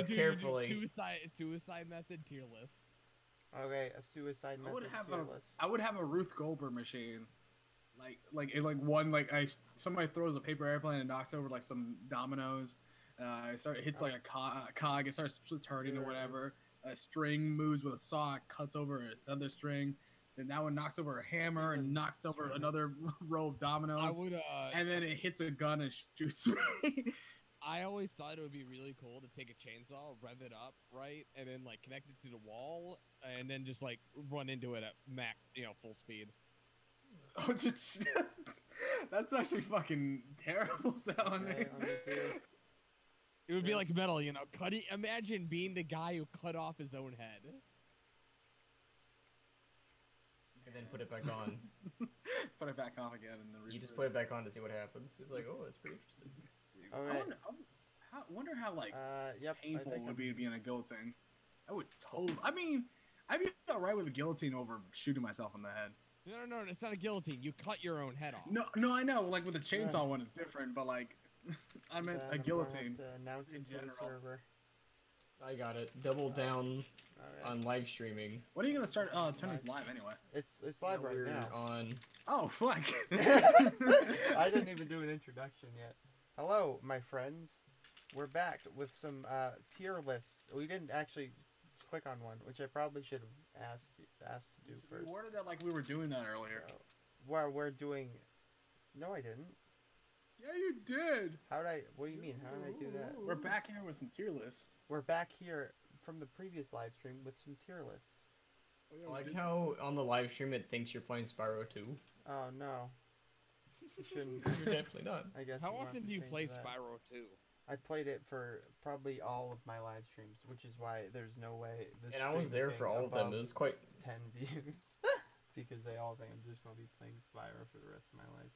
Carefully. Suicide method tier list. Okay, a suicide method tier list. I would have a Ruth Goldberg machine. Somebody throws a paper airplane and knocks over like some dominoes. It hits like a cog. It starts turning or whatever. A string moves with a saw, cuts over another string. Then that one knocks over a hammer and knocks over another row of dominoes. And then it hits a gun and shoots me. I always thought it would be really cool to take a chainsaw, rev it up, right, and then like connect it to the wall, and then just like run into it at full speed. Oh, that's actually fucking terrible sounding. It would be like metal, cutting. Imagine being the guy who cut off his own head. And then put it back on. Put it back on again, and then you just put it back on to see what happens. It's like, oh, that's pretty interesting. Okay. I wonder how painful it would be to be in a guillotine. I would totally. I mean, I'd be alright with a guillotine over shooting myself in the head. No, it's not a guillotine. You cut your own head off. No, I know. Like with a chainsaw one, it's different. But like, I meant a guillotine. Announce it to the server. I got it. Double down on live streaming. When are you gonna start turning this live anyway? It's live right now. On. Oh fuck! I didn't even do an introduction yet. Hello, my friends. We're back with some tier lists. We didn't actually click on one, which I probably should have asked to do first. We worded that like we were doing that earlier. So, well, we're doing. No, I didn't. Yeah, you did. What do you mean? How did I do that? We're back here with some tier lists. We're back here from the previous live stream with some tier lists. I like how on the live stream it thinks you're playing Spyro 2. Oh no. You shouldn't. You're definitely not. I guess. How often do you play Spyro 2? I played it for probably all of my live streams, which is why there's no way this. And I was there for all of them. It was quite 10 views because they all think I'm just gonna be playing Spyro for the rest of my life.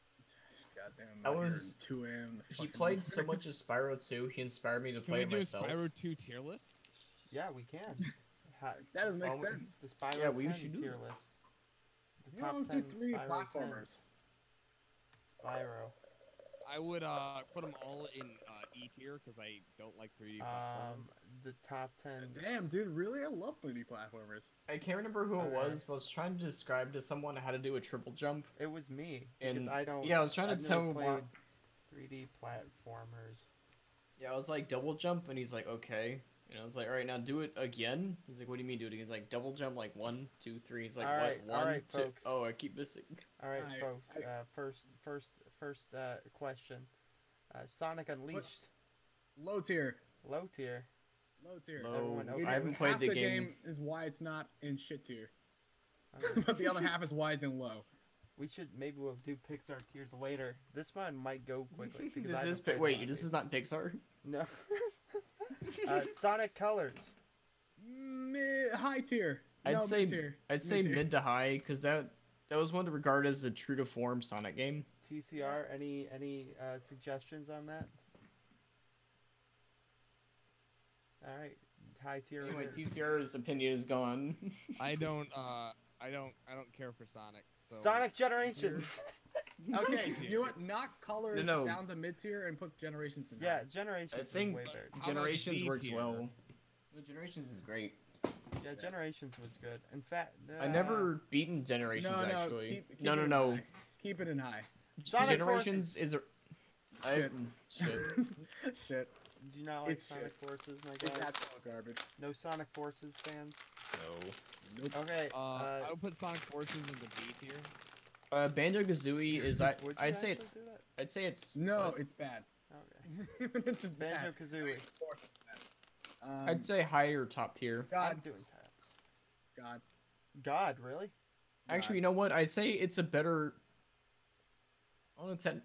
Goddamn. I was 2 a.m. He played so much of Spyro 2. He inspired me to play it myself. Can we do a Spyro 2 tier list? Yeah, we can. That doesn't make sense. The Spyro 10 tier list. The top 10 do 3 Spyro platformers. Spyro. I would put them all in E tier because I don't like 3D platformers. The top 10. Damn, dude, really? I love 3D platformers. I can't remember who it was, but I was trying to describe to someone how to do a triple jump. It was me. And I don't. Yeah, I was trying to tell him 3D platformers. Yeah, I was like double jump, and he's like, okay. And I was like, all right, now do it again. He's like, what do you mean do it again? He's like, double jump like 1, 2, 3. He's like, all right, 2. folks. Oh, I keep missing. All right, folks. First question. Sonic Unleashed. Low tier. Low tier. Low tier. Low. Okay. I haven't played the game. Is why it's not in shit tier. But the other half is why it's in low. Maybe we'll do Pixar tiers later. This one might go quickly. This is not Pixar? No. Sonic Colors. High tier. I'd say mid to high, because that was one to regard as a true to form Sonic game. TCR, any suggestions on that? All right, high tier. Anyway, TCR's opinion is gone. I don't care for Sonic. So Sonic Generations. Okay, you know what? Knock Colors down to mid tier and put Generations in. Yeah, Generations. I think way better. Generations works well. Generations is great. Yeah, Generations was good. In fact, I never beaten Generations actually. No. Keep it in high. Sonic Generations is a shit. Shit. Do you not like Sonic Forces, my guys? That's all garbage. No Sonic Forces fans? No. Nope. Okay. I would put Sonic Forces in the B tier. Banjo-Kazooie is I'd say it's no, it's bad. Okay. It's just Banjo-Kazooie. I'd say higher top tier. I'm doing top. God, really? Actually, you know what? I say it's a better. On a 10.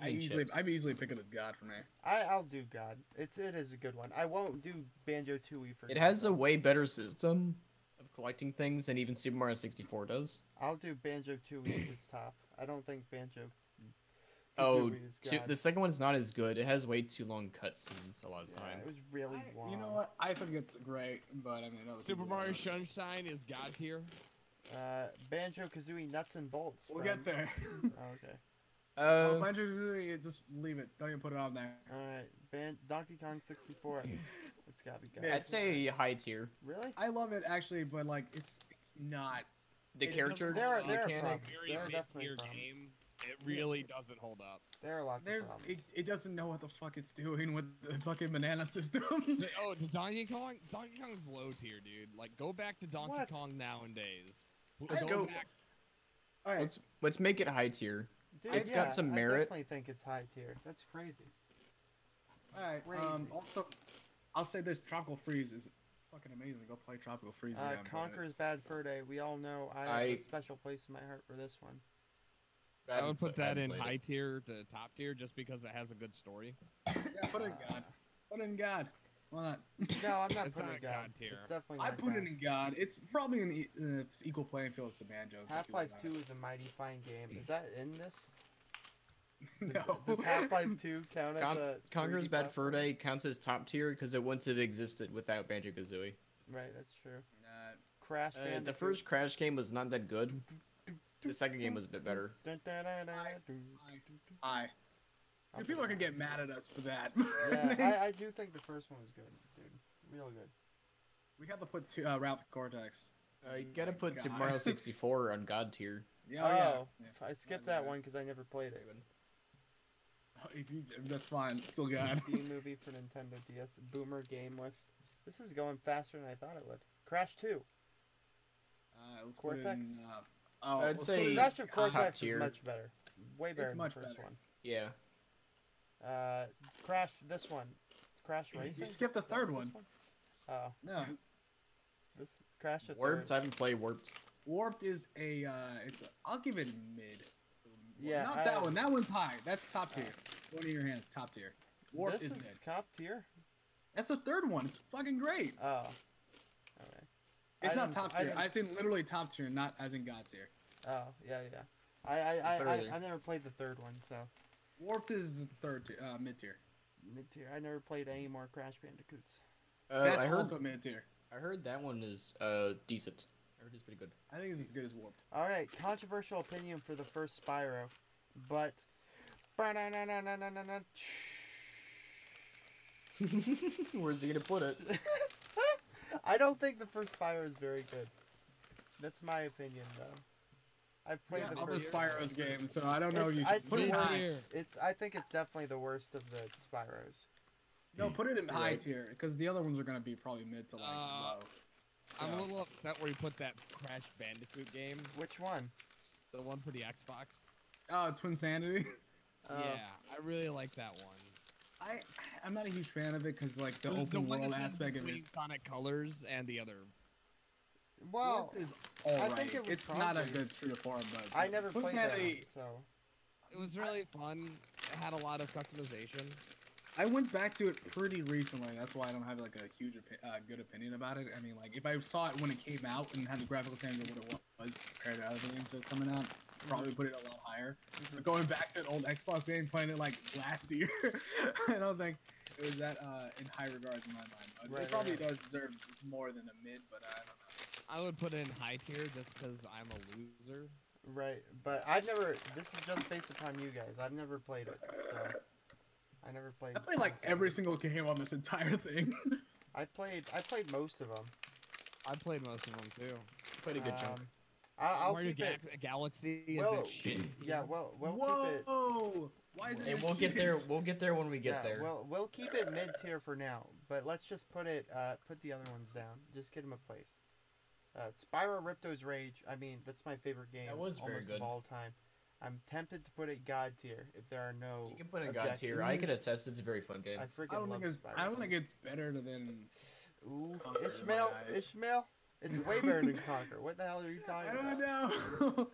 I'm easily picking this God for me. I'll do God. It is a good one. I won't do Banjo-Tooie for. It has a way better system of collecting things than even Super Mario 64 does. I'll do Banjo-Tooie as top. I don't think Banjo. The second one's not as good. It has way too long cutscenes a lot of time. It was really long. You know what? I think it's great, but I mean, Super Mario Sunshine is God tier. Banjo-Kazooie Nuts and Bolts. We'll get there. Okay. Uh, Banjo-Kazooie, just leave it. Don't even put it on there. All right, Donkey Kong 64. It's gotta be God. I'd say high tier. Really? I love it actually, but like it's not. The It character There are mechanic. problems. Very There are definitely mid-tier problems. game. It really doesn't hold up. There are lots There's of problems. it doesn't know what the fuck it's doing with the fucking banana system. The Donkey Kong's low tier, dude. Like, go back to Donkey What? Kong nowadays. Let's go. back. All right, Let's make it high tier. Dude, It's yeah, got some I merit. definitely think it's high tier. That's crazy. all right. Crazy. Also, I'll say this: Tropical Freeze is fucking amazing. Go play Tropical Freeze. again, but- Conquer's Bad Fur Day. We all know I have a special place in my heart for this one. I would put that in played it. high tier to top tier just because it has a good story. Yeah, put it in God. Put it in God. Why not? No, I'm not It's putting not it God. God tier. It's definitely I not put God. it in God. It's probably an equal playing field as the Banjo. Half-Life 2 is a mighty fine game. Is that in this? No. Does Half-Life 2 count as a Conquer's 3D Bad Fur platform? Day counts as top tier because it wouldn't have existed without Banjo Kazooie. Right, that's true. Crash The Bandicoot. first Crash game was not that good. The second game was a bit better. Dun, dun, dun, dun, Aye. dun, Aye. I'll Dude, put people it can on. get mad at us for that. Yeah, I do think the first one was good, dude. Real good. We have to put Ralph Cortex. You gotta put Super God. Mario 64 on God tier. Yeah, oh, yeah. Yeah. I skipped That's that one because I never played it. Oh, if you, that's fine. Still God. B movie for Nintendo DS. Boomer game list. This is going faster than I thought it would. Crash 2. Let's Cortex? Put in, oh, I'd let's say- put in Crash of top Cortex is tier. much better. Way better It's than much the first better. one. Yeah. Crash, this one. Crash Racing? skipped the Is that third this one. Oh, No, this Crash the Warped? third. I haven't played Warped. Warped is a. I'll give it mid. Yeah, Not I- that one. That one's high. That's top tier. One in your hands, top tier. Warped This is is mid. top tier? That's the third one. It's fucking great. Oh. Okay. It's I not didn't- top I tier. didn't- I seen literally top tier, not as in God tier. Oh, yeah. Better there. I never played the third one, so Warped is third tier, mid tier. mid tier. I never played any more Crash Bandicoots. That's I heard. also mid tier. I heard that one is decent. I heard it's pretty good. I think it's as good as Warped. All right, controversial opinion for the first Spyro, but Where's he gonna put it? I don't think the first Spyro is very good. That's my opinion, though. I've played Yeah, the other first. Spyro's games, so I don't know. It's- You I'd put it say high. I think it's definitely the worst of the Spyros. No, put it in high Right. tier because the other ones are gonna be probably mid to like low. I'm a So- little upset where you put that Crash Bandicoot game, Which one? the one for the Xbox. Oh, Twin Sanity. Yeah, I really like that one. I'm not a huge fan of it because like the one open world that's in aspect of it. between Sonic Colors and the other. Well, Warped is alright. think it was It's not a probably- good true to form, but I never Twin played that Sanity. one, so It was really fun. It had a lot of customization. I went back to it pretty recently. That's why I don't have like a huge good opinion about it. I mean, like if I saw it when it came out and had the graphical standard of what it was compared to other games that was coming out, probably put it a lot higher. But going back to an old Xbox game, playing it like last year, I don't think it was that in high regards in my mind. But Right, it probably right. does deserve more than a mid, but I don't know. I would put it in high tier just because I'm a loser. right. But I've never. This is just based upon you guys. I've never played it. So I never played. I played like every single game on this entire thing. I played most of them. I played most of them too. Played a good chunk. I'll Mario keep it. Galaxy is Well, it shit? yeah. Well, we'll keep it. Whoa! Why is it? Hey, in we'll get there. shit? We'll get there when we get Yeah, there. well, we'll keep it mid tier for now. But let's just put it. Put the other ones down. Just get them a place. Spyro Ripto's Rage. I mean, that's my favorite game. That was very almost good. of all time. I'm tempted to put it God tier if there are no. You can put it in God tier. I objections. can attest. It's a very fun game. I I freaking don't love think it's. Spyro. I don't think it's better than. Ooh, Conquer in my Ishmael, eyes. Ishmael, it's way better than Conquer. What the hell are you talking I about? don't know.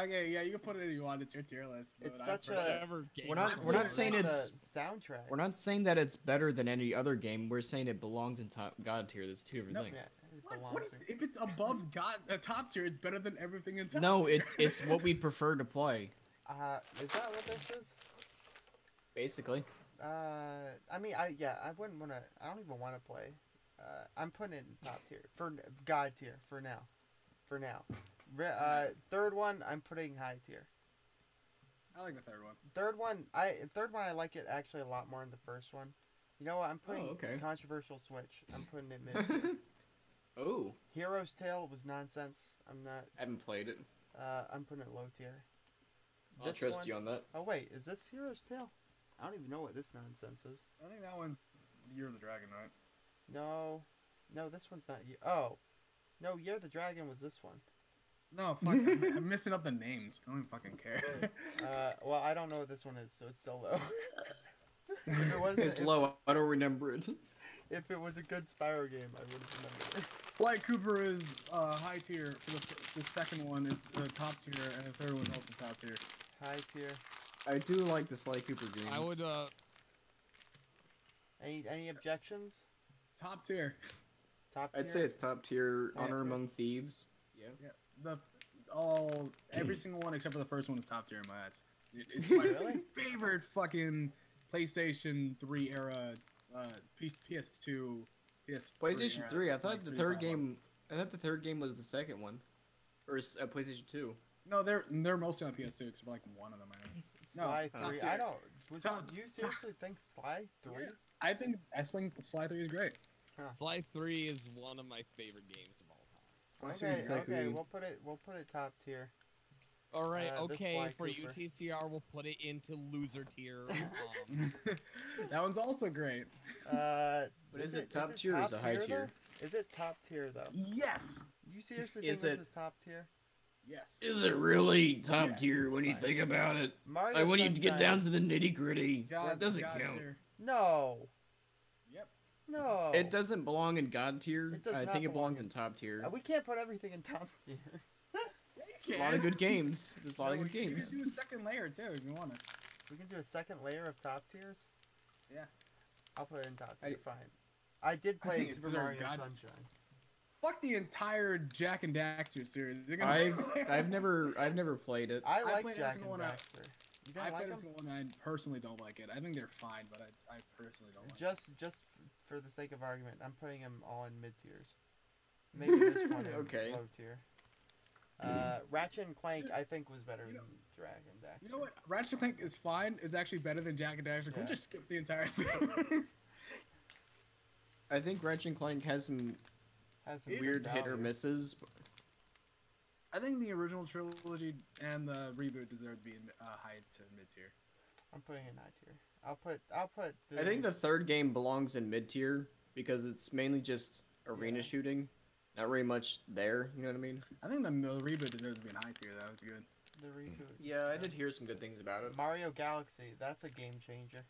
okay, yeah, you can put it if you want. It's your tier list. But It's I such a- prefer- Whatever game We're not- it we're not is. saying The it's- soundtrack. We're not saying that it's better than any other game. We're saying it belongs in top God tier. That's two different No, things. Yeah, it What, belongs what is, in- if it's above God, top tier, it's better than everything in top No, tier. it's what we prefer to play. Is that what this is? Basically. I mean, I wouldn't want to. I don't even want to play. I'm putting it in top tier for God tier for now. For now, third one I'm putting high tier. I like the third one. Third one I like it actually a lot more than the first one. You know what? I'm putting okay. controversial switch. I'm putting it mid tier. Oh, Hero's Tale was nonsense. I'm not. I haven't played it. I'm putting it low tier. I'll This trust one- you on that. Oh wait, is this Hero's Tale? I don't even know what this nonsense is. I think that one's Year of the Dragon, right? No, this one's not. Oh, no, Year of the Dragon was this one. No, fuck. I'm messing up the names. I don't even fucking care. Well, I don't know what this one is, so it's still low. If it was, It's low. I don't remember it. If it was a good Spyro game, I would have remembered it. Sly Cooper is high tier. For the second one is the top tier, and the third one's also top tier. High tier. I do like the Sly Cooper games. I would Any objections? Top tier. Top tier. I'd say it's top tier. Top Honor tier. Among Thieves. Yeah. Yeah. Every single one except for the first one is top tier in my eyes. It's my Really? favorite fucking PlayStation 3 era, PS2, PS3 PlayStation era, 3. I thought like, the 3, third 5, game. I thought the third game was the second one, or PlayStation 2. No, they're mostly on PS2 except for like one of them. I think. No, Sly top 3. tier. I don't. Top- You seriously think Sly 3? Yeah. I think Sly 3 is great. Sly 3 is one of my favorite games of all time. Sly 3 is Okay, great. okay, we'll put it top tier. All right, The okay, Sly for Cooper. UTCR, we'll put it into loser tier. That one's also great. Is it top tier or is it high tier? Though? Is it top tier though? Yes. You seriously Is think it- this is top tier? Yes. Is it really top Yes. tier when you Fine. think about it? Mario Like when you get Sunshine- down to the nitty gritty, God, that doesn't God count. tier. No. Yep. No. It doesn't belong in God tier. It does I not think it belong belongs in- in top tier. We can't put everything in top tier. A lot of good games. There's a lot of good You games. can do a second layer too if you want to. We can do a second layer of top tiers. Yeah. I'll put it in top I- tier. Fine. I did I play think it Super deserves Mario God. Sunshine. Fuck the entire Jack and Daxter series. They're gonna- I've never played it. I like played Jack every and single one out. Daxter. You I didn't like played every them? single one. And I personally don't like it. I think they're fine, but I personally don't like Just for the sake of argument, I'm putting them all in mid tiers. Maybe this one in Okay. low tier. Ratchet and Clank, I think, was better than Dragon Daxter. it. You know what? Ratchet Clank is fine. It's actually better than Jack and Daxter. Can we Yeah. just skip the entire series? I think Ratchet and Clank has some Has some weird hit or value. misses. I think the original trilogy and the reboot deserve to be in high to mid tier. I'm putting it in high tier. I'll put. I think the third game belongs in mid tier because it's mainly just arena Yeah. shooting. Not very much there, you know what I mean? I think the reboot deserves to be in high tier. That was good. the reboot. Yeah, I did hear some good things about it. Mario Galaxy, that's a game changer.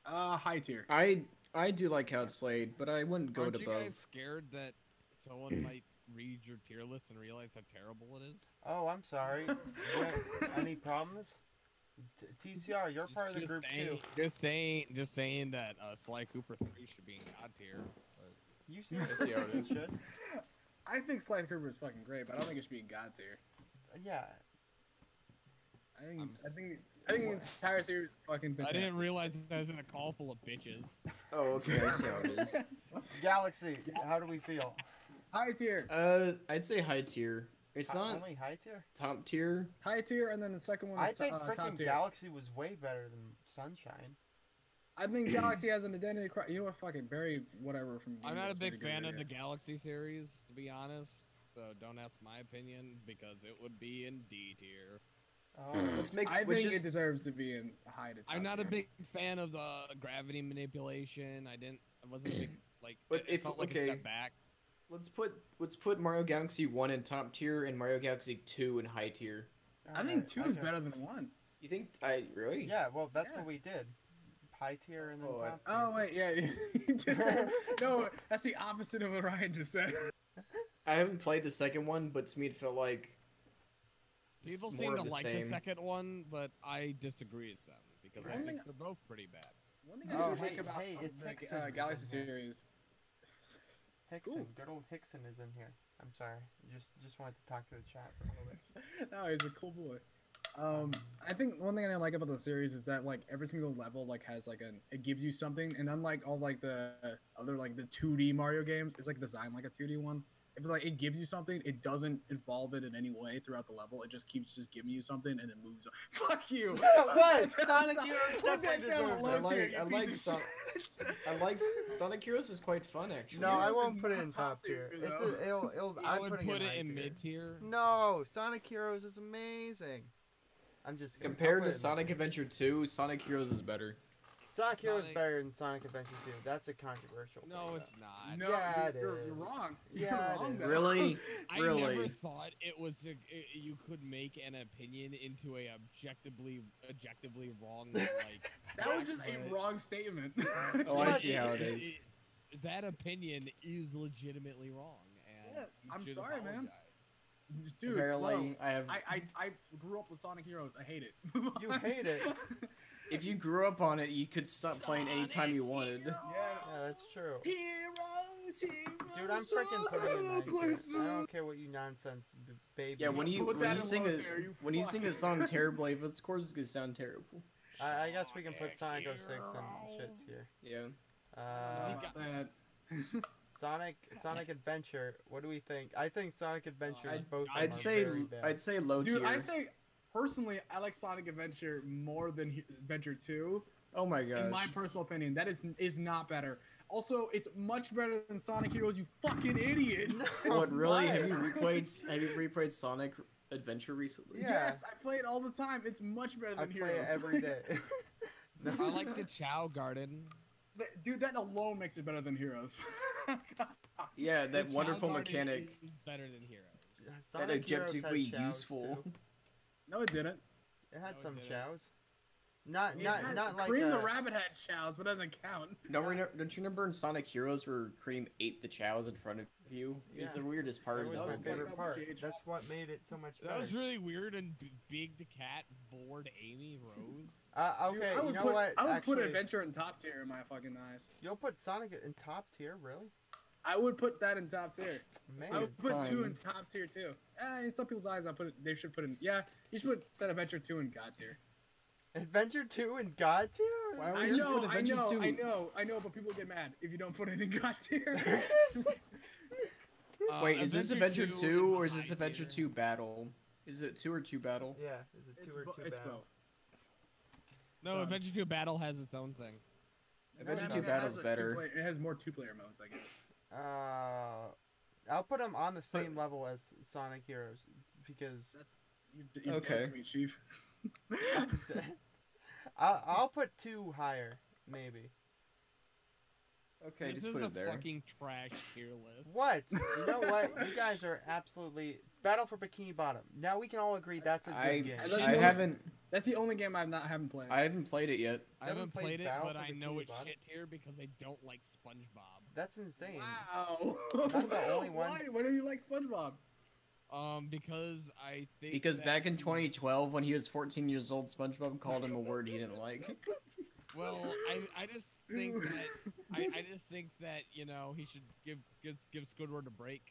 High tier. I do like how it's played, but I wouldn't go Aren't to you above. guys scared that someone might read your tier list and realize how terrible it is? Oh, I'm sorry. Any problems? TCR, you're part of the group too. Just saying that Sly Cooper 3 should be in God tier. You see seriously how it think is. it should? I think Sly Cooper is fucking great, but I don't think it should be in God tier. Yeah. I think the entire series is fucking I fantastic. didn't realize I was in a call full of bitches. Oh, okay, I see how it is. Galaxy, how do we feel? High tier. I'd say high tier. It's not Only high tier? top tier. High tier, and then the second one I is think top freaking tier. Galaxy was way better than Sunshine. I think Galaxy has an identity crisis. You know what? Fucking Barry, whatever from. I'm Game not Boy a is big pretty good fan of video. the Galaxy series, to be honest. So don't ask my opinion because it would be in D tier. Oh, Let's make. I let's think just- it deserves to be in high to top. I'm not a tier. big fan of the gravity manipulation. I wasn't a big like. But it if- felt like okay. a step back. Let's put Mario Galaxy 1 in top tier and Mario Galaxy 2 in high tier. I think alright, two I is guess better that's- than one. You think I really? Yeah, well, that's Yeah. what we did. High tier and then Oh, I- top tier. Oh wait, yeah. You did that. No, that's the opposite of what Ryan just said. I haven't played the second one, but to me it felt like it's People more seem to of the like same. the second one, but I disagree with them because I One think thing- they're both pretty bad. One thing Oh, I do hey, like about hey, it's the Hickson is Galaxy in here. series. Hickson, Ooh. good old Hickson is in here. I'm sorry, just wanted to talk to the chat for a little bit. No, he's a cool boy. I think one thing I like about the series is that like every single level like has like it gives you something, and unlike all like the other like the 2D Mario games, it's like designed like a 2D one. if like it gives you something, it doesn't involve it in any way throughout the level. It just keeps just giving you something and then moves on. Fuck you. What? Sonic Heroes Put definitely that down deserves low it. tier, I you like piece of shit. I like Sonic Heroes is quite fun actually. No, I Heroes won't is put it not in top top tier. tier, It's though. it'll I I'm would putting put it it in high tier. mid tier. No, Sonic Heroes is amazing. I'm just kidding. I'll Compared put to it in Sonic mid-tier. Adventure 2, Sonic Heroes is better. Sonic Heroes Sonic- better than Sonic Adventure 2. That's a controversial. No, thing, it's not. No, Yeah, it you're is. wrong. Yeah, it you're wrong is. there. Really? I never Really? thought it was you could make an opinion into a objectively wrong like. That was just a but- wrong statement. Oh, I But see how it is. That opinion is legitimately wrong, and Yeah, you I'm should sorry, man. apologize. Dude, Apparently, bro, I have. I grew up with Sonic Heroes. I hate it. You hate it. If you grew up on it, you could stop playing anytime you wanted. Yeah, that's true. Heroes, Dude, I'm freaking putting it in high tier. I don't care what you nonsense babies. Yeah, when you Put that in sing low a tier, you when you sing a fucking- song terribly, if its chords is gonna sound terrible. I guess we can put Sonic 06 in shit tier. Yeah. I don't know about that. Sonic Adventure. What do we think? I think Sonic Adventure is both. of them I'd are say very bad. I'd say low Dude, tier. I say personally, I like Sonic Adventure more than Adventure 2. Oh my gosh. In my personal opinion, that is not better. Also, it's much better than Sonic Heroes. You fucking idiot! What really? Why? Have you replayed Sonic Adventure recently? Yeah. Yes, I play it all the time. It's much better I than play Heroes. it every day. No. I like the Chow Garden. Dude, that alone makes it better than Heroes. Yeah, that The wonderful Chow Garden mechanic. is better than Heroes. That Sonic Heroes had objectively chows, useful. too. No, it didn't. It had No, it some didn't. chows. Not It not had- not like Cream the Rabbit had chows, but it doesn't count. Don't you remember in Sonic Heroes where Cream ate the chows in front of you? It was Yeah. the weirdest part That of was the my whole fucked game. favorite up part. GH. That's what made it so much That better. was really weird, and Big the Cat bored Amy Rose. Okay, Dude, I you would know put, what? I would Actually, put Adventure in top tier in my fucking eyes. you'll put Sonic in top tier, really? I would put that in top tier. I Man, would put 2 fine. in top tier too. In some people's eyes, they should put in. Yeah, you should put Set Adventure 2 in God tier. Adventure 2 and God tier? Why would I you know, put I Adventure know, 2? I know, but people get mad if you don't put it in God tier. Wait, is this Adventure 2 or is a this high Adventure tier. 2 Battle? Is it 2 or 2 Battle? Yeah, is it 2 or 2 It's battle? both. No, does. Adventure 2 Battle has its own thing. Adventure I 2 mean, it Battle's has a better. It has more two-player modes, I guess. I'll put them on the same level as Sonic Heroes because That's you Okay. dead to me, Chief. I'll put 2 higher, maybe. Okay, This just is put a it there. fucking trash tier list. What? You know what? You guys are absolutely Battle for Bikini Bottom. Now we can all agree that's a good I game. That's I the only- haven't That's the only game I haven't played. I haven't played it yet. I Haven't haven't played played it, Battle but for I know Bikini it's Bottom? shit tier because I don't like SpongeBob. That's insane. Wow. I'm the only one. Why do you like SpongeBob? Because I think Because that back in he's- 2012, when he was 14 years old, SpongeBob called him a word he didn't like. Well, I just think that I just think that he should give Squidward a break.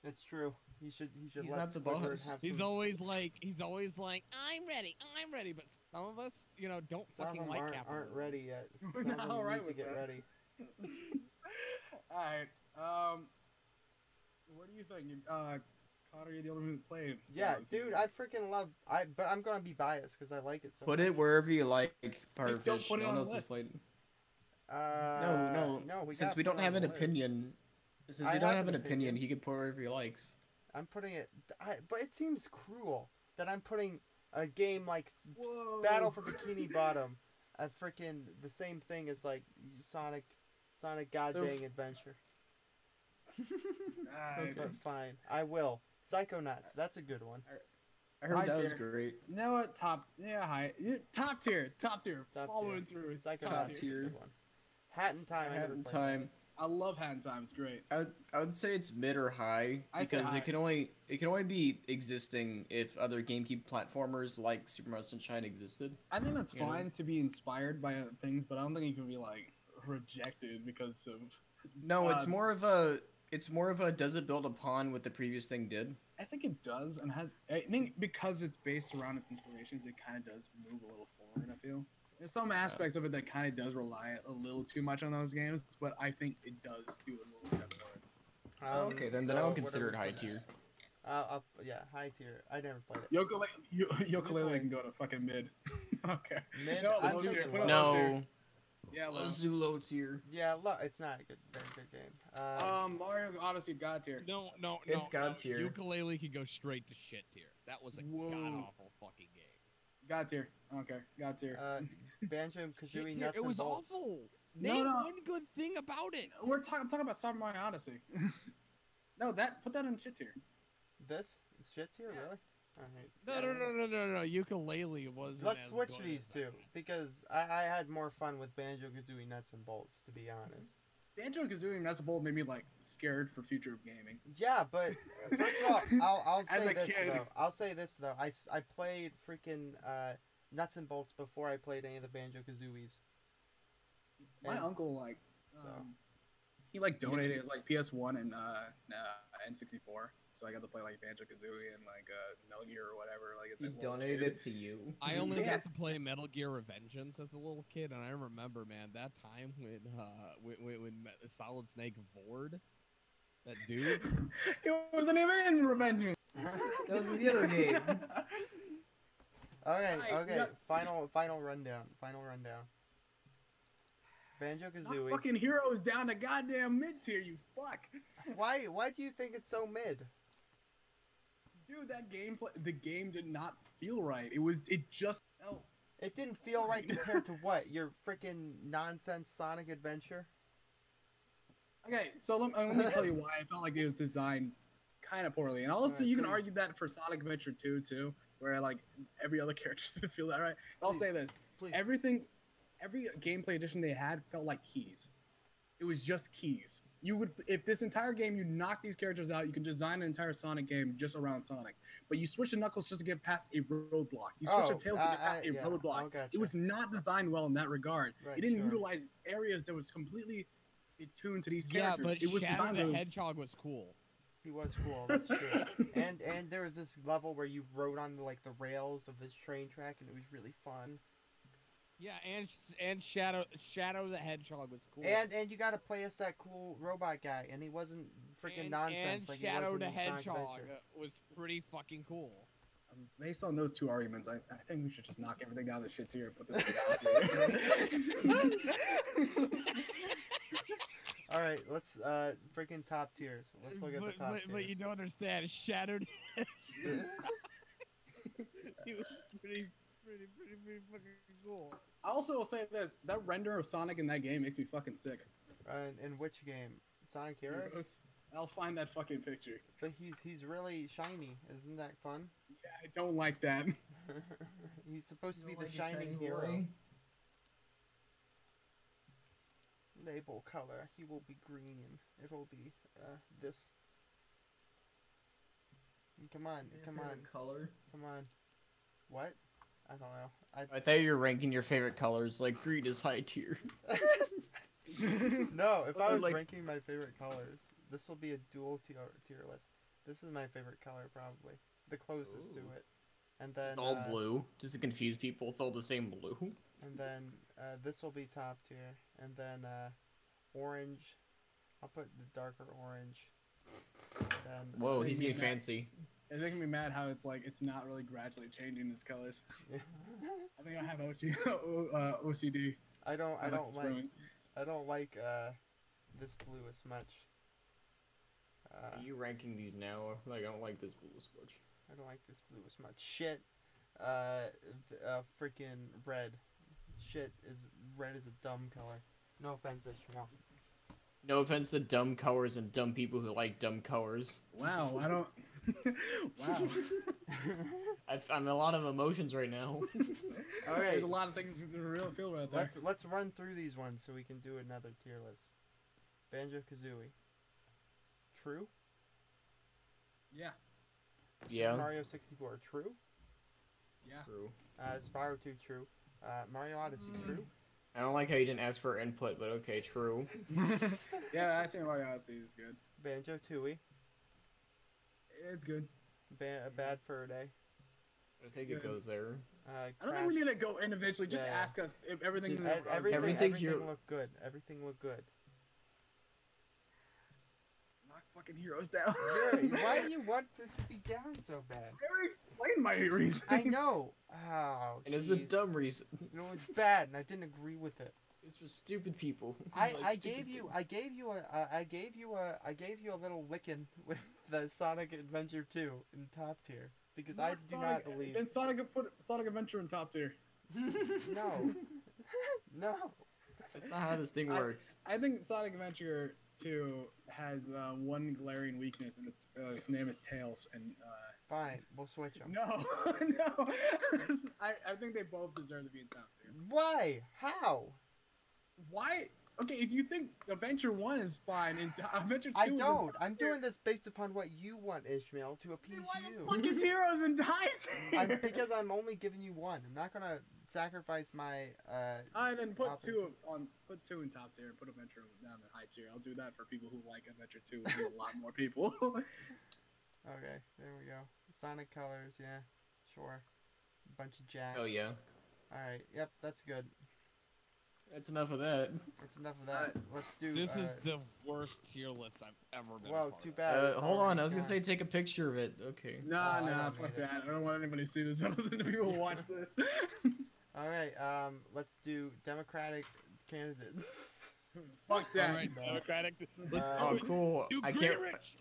That's true. He should He's let not the Squidward boss. have He's some. always like I'm ready, but some of us don't Some of fucking them like aren't capitalism. ready yet. We're Some of not them alright need to with get that. ready. Alright. What do you think? Connor, you're the only one who played. Yeah, dude, I freaking love. But I'm gonna be biased because I like it so Put much. it wherever you like, Just don't Parfish. put it No on one the else is list. like- No. Since got we put don't on have the an list. opinion, since I we don't have have an an opinion, opinion. he can put wherever he likes. I'm putting it. But it seems cruel that I'm putting a game like Whoa. Battle for Bikini Bottom, a freaking the same thing as like Sonic God So dang Adventure. Alright. But fine, I will. Psychonauts, that's a good one. I heard High that was tier. great. You know what? Top tier. Top Following tier. through. Psychonauts Top is a tier. good one. Hat in Time. I Hat never in played Time. I love Hat in Time. It's great. I would say it's mid or high I say because high. it can only be existing if other GameCube platformers like Super Mario Sunshine existed. I think that's You know? fine to be inspired by other things, but I don't think it can be like rejected because of. No, it's Um, more of a does it build upon what the previous thing did? I think it does, and has. I think because it's based around its inspirations, it kind of does move a little forward. I feel there's some aspects of it that kind of does rely a little too much on those games, but I think it does do a little step forward. Okay, then I would what consider are it we high putting tier. yeah, high tier. I never played it. Ukulele play. can go to fucking mid. Okay. Mid, No, I'm low tier. thinking Put it low. low tier. No, Yeah, low. let's do low tier. Yeah, it's not a very good game. Mario Odyssey God tier. No. It's God tier. Ukulele could go straight to shit tier. That was a Whoa. god awful fucking game. God tier. Okay, God tier. Banjo Shit Kazooie tier. Nuts It and was Bolts. awful. No, Name no. one good thing about it. I'm talking about Super Mario Odyssey. No, put that in shit tier. This is shit tier, Yeah. really? Alright. No. Ukulele wasn't. Let's as switch good these as two that. because I had more fun with Banjo Kazooie Nuts and Bolts, to be honest. Banjo Kazooie and Nuts and Bolts made me like scared for future of gaming. Yeah, but first of all, I'll As say a this kid. though. I'll say this though. I played freaking Nuts and Bolts before I played any of the Banjo Kazooies. My uncle like, so- he like donated his like PS1 and N64, so I got to play like Banjo Kazooie and like Metal Gear or whatever. Like it's He like little donated kid. it to you. I only Yeah. got to play Metal Gear Revengeance as a little kid, and I remember, man, that time when Solid Snake Vord, that dude. It wasn't even in Revenge. That was the other game. Okay, Right, okay. yeah. Final rundown. Banjo Not Kazooie. fucking Heroes down to goddamn mid tier, you fuck. Why do you think it's so mid? Dude, the game did not feel right. It just felt. It didn't feel right compared to what? Your freaking nonsense Sonic Adventure? Okay, so let me tell you why I felt like it was designed kind of poorly. And also, Alright, you can please. argue that for Sonic Adventure 2 too, where like every other character didn't feel that right. But I'll Please, say this: Please. every gameplay edition they had felt like keys. It was just keys. You would, if this entire game you knock these characters out, you can design an entire Sonic game just around Sonic. But you switch to Knuckles just to get past a roadblock. You switch to Tails to get past a yeah. roadblock. Oh, gotcha. It was not designed well in that regard. Right, It didn't sure. utilize areas that was completely attuned to these Yeah, characters. but it was Shadow designed the really- Hedgehog was cool. He was cool, that's true. and there was this level where you rode on like the rails of this train track, and it was really fun. Yeah, and Shadow the Hedgehog was cool. And you got to play as that cool robot guy, and he wasn't freaking nonsense And like Shadow he was the in Sonic Hedgehog Adventure. was pretty fucking cool. Based on those two arguments, I think we should just knock everything down the shit tier and put this thing down tier. All right, let's freaking top tiers. Let's look at the top tiers. But you don't understand. Shadow the Hedgehog. He was pretty fucking cool. I also will say this: that render of Sonic in that game makes me fucking sick. In which game? Sonic Heroes? I'll find that fucking picture. But he's really shiny. Isn't that fun? Yeah, I don't like that. He's supposed to be You the like a shining shiny hero. boy? Label color. He will be green. It will be this. Come on, Is it your come on, favorite color? come on. What? I don't know. I thought you were ranking your favorite colors. Like green is high tier. No, if I Also, was like- ranking my favorite colors, this will be a dual tier list. This is my favorite color, probably. The closest to Ooh. it. And then It's all blue. Just to confuse people, it's all the same blue. And then this will be top tier. And then orange. I'll put the darker orange. Then Whoa, making he's me getting mad. fancy. It's making me mad how it's like it's not really gradually changing its colors. I think I have OCD. I don't it's like ruined. this blue as much. Are you ranking these now? Like, I don't like this blue as much. I don't like this blue as much. Shit. Freaking red. Red is a dumb color. No offense, Ishmael. No offense to dumb colors and dumb people who like dumb colors. Wow, I don't. Wow. I'm a lot of emotions right now. All right. There's a lot of things to really feel right there. Let's run through these ones so we can do another tier list. Banjo Kazooie. True. Yeah. Yeah. Super Mario 64. True. Yeah. True. Spyro 2. True. Mario Odyssey. True. I don't like how you didn't ask for input, but okay, true. Yeah, I think Mario Odyssey is good. Banjo Tooie. It's good. Bad Fur Day. I think it goes there. I don't think we need to go individually. Just Yeah. ask us if everything's Just in the Everything Everything here- looked good. Everything looked good. Knock fucking heroes down. Why do you want it to be down so bad? I already explained my reason. I know. Oh, And it was a jeez. dumb reason. It was bad, and I didn't agree with it. It's for stupid people. I Like gave stupid you things. I gave you a little licking with the Sonic Adventure 2 in top tier because I do not believe. Then put Sonic Adventure in top tier. No. No. That's not how this thing works. I think Sonic Adventure 2 has one glaring weakness, and its name is Tails. And Fine, we'll switch them. no, no, I think they both deserve to be in top tier. Why? How? Why? Okay, if you think Adventure 1 is fine and Adventure 2 I is in don't. top I'm tier, doing this based upon what you want, Ishmael, to appease then why you. the fuck is Heroes and Dice Because I'm only giving you one. I'm not gonna sacrifice my I then put opportunity. put 2 in top tier and put Adventure down in high tier. I'll do that for people who like Adventure 2 and a lot more people. Okay, there we go. Sonic Colors, yeah, sure. Bunch of jacks. Oh yeah. Alright, yep, that's good. That's enough of that. That's enough of that. Let's do. This is the worst tier list I've ever been. Well, a part too of. bad. it's Hold on, already I was gonna gone. say take a picture of it. Okay. Nah, Oh, I nah, don't fuck need it. that. I don't want anybody to see this other than people who watch this. Alright, let's do Democratic candidates. Fuck that. All right, Democratic. Let's Oh, do it. cool. Do I can't. Greenwich.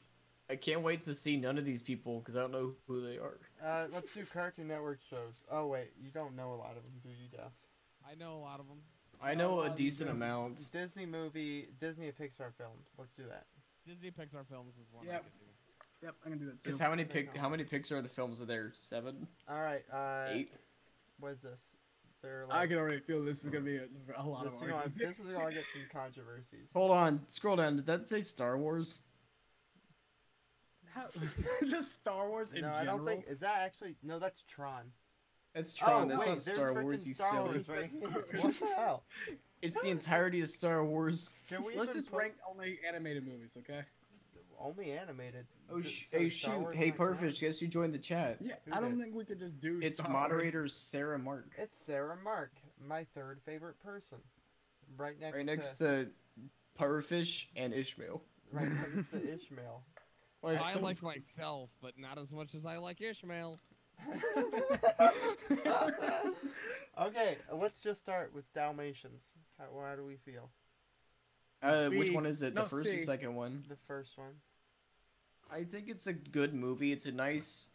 I can't wait to see none of these people because I don't know who they are. Let's do Cartoon Network shows. Oh wait, you don't know a lot of them, do you, Def? I know a lot of them. I know a Oh, decent yeah. amount. Disney and Pixar films. Let's do that. Disney Pixar films is one I Yep. could do. Yep, I can do that too. Because how many Okay, how many Pixar films are there? 7, All right. 8. What is this? They're I like. can already feel this is gonna be a lot of arguments. This is gonna get some controversies. Hold on, scroll down. Did that say Star Wars? How, just Star Wars in No, general. I don't think. Is that actually? No, that's Tron. That's Tron. Oh, That's wait, not there's Star frickin' Wars. You Star silly. Wars right here. What the hell? It's the entirety of Star Wars. Can we Let's even just put rank only animated movies, okay? only animated? Oh, So hey, Star shoot. Wars Hey, not count? Perfect. Guess you joined the chat. Yeah, Who I don't did? think we could just do. It's Star moderator Sarah Mark. It's Sarah Mark, my third favorite person. Right next, Right next to Purfish and Ishmael. right next to Ishmael. Why I so- like myself, but not as much as I like Ishmael. Okay, let's just start with Dalmatians. How do we feel? Which B. one is it? The No, first or C. second one? The first one. I think it's a good movie. It's a nice.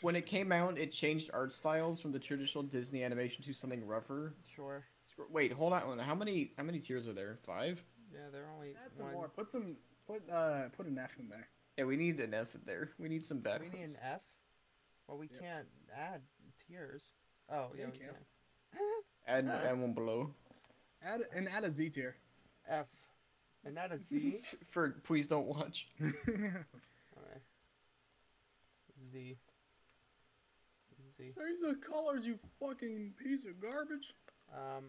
When it came out, it changed art styles from the traditional Disney animation to something rougher. Sure. Wait, hold on. How many tiers are there? 5? Yeah, they're only Add some one. more. Put an F in there. Yeah, we need an F in there. We need some bad We need ones. an F. Well, we Yep. can't add tiers. Oh, yeah, Yeah, we you can. Add one below. Add a Z tier. F. And not a Z. For please don't watch. Alright. Z. Z. Change the colors, you fucking piece of garbage.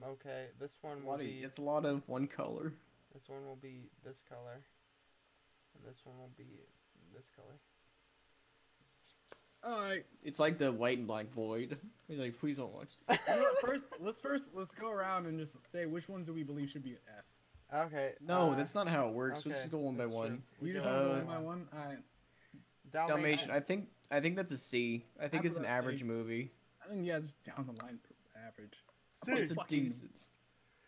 Okay, this one It's a will lot of, be it's a lot of one color. this one will be this color. And this one will be this color. Alright. It's like the white and black void. He's like, please don't watch. You know what, let's go around and just say which ones do we believe should be an S. Okay. No, that's not how it works. Let's okay, just go one by that's one. true. We You go just want to go Uh, one by one? Alright. Dalmatian. I think that's a C. I think How it's an about C? average movie. I think yeah, it's down the line average. C. It's a fucking- decent.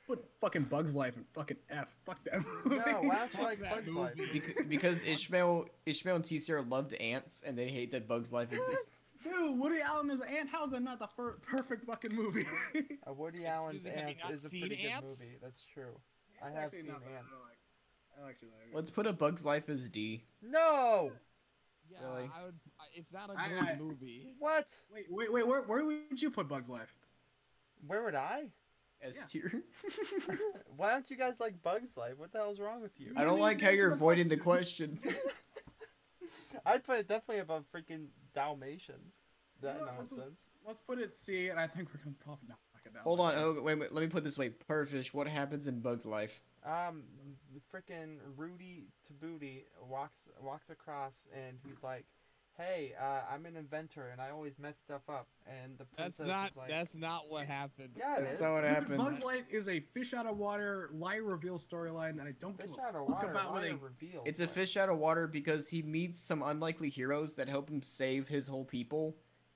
Put fucking Bugs Life and fucking F. Fuck them. No, why don't you Fuck like that Bugs Life? movie. Because Ishmael and TCR loved ants and they hate that Bugs Life exists. Dude, Woody Allen is an ant. How is that not the perfect fucking movie? Woody Allen's me, have you Ants not is a seen pretty good Ants? movie. That's true. I It's have actually seen not bad. Ants. I actually like it. Let's put a Bugs Life as D. No! Yeah, Really? it's not a I- good I- movie. What? Wait, where would you put Bugs Life? Where would I? S Yeah. tier. Why don't you guys like Bugs Life? What the hell's wrong with you? I don't need like to how answer you're the avoiding the question. I'd put it definitely above freaking Dalmatians. That You know what, let's- nonsense. Let's put it C, and I think we're gonna probably knock it down. Hold on. Oh, wait. Let me put it this way. Purfish. What happens in Bugs Life? Freaking Rudy to Booty walks across and he's like, hey, I'm an inventor and I always mess stuff up. And the princess is like, That's not what happened. yeah, it That's is. not what Dude, happened. Buzz Light is a fish out of water lie reveal storyline that I don't Fish give out a of fuck water, about. With liar a reveal. It's a fish out of water because he meets some unlikely heroes that help him save his whole people.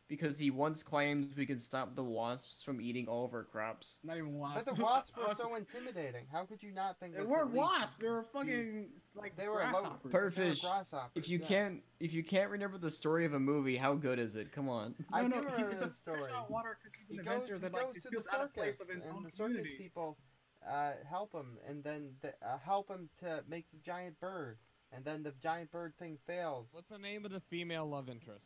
Because he once claimed we could stop the wasps from eating all of our crops. not even But wasps. the wasps were so intimidating. How could you not think They that's weren't at least wasps. They were fucking like They were low- grasshoppers. they were Perfect. grasshoppers, If you yeah. can't remember the story of a movie, how good is it? Come on. I do No, remember it's a the story. fish out of water because he's He an goes, inventor he that goes like to the feels out of place circus, of his and own the circus community. people help him, and then help him to make the giant bird, and then the giant bird thing fails. What's the name of the female love interest?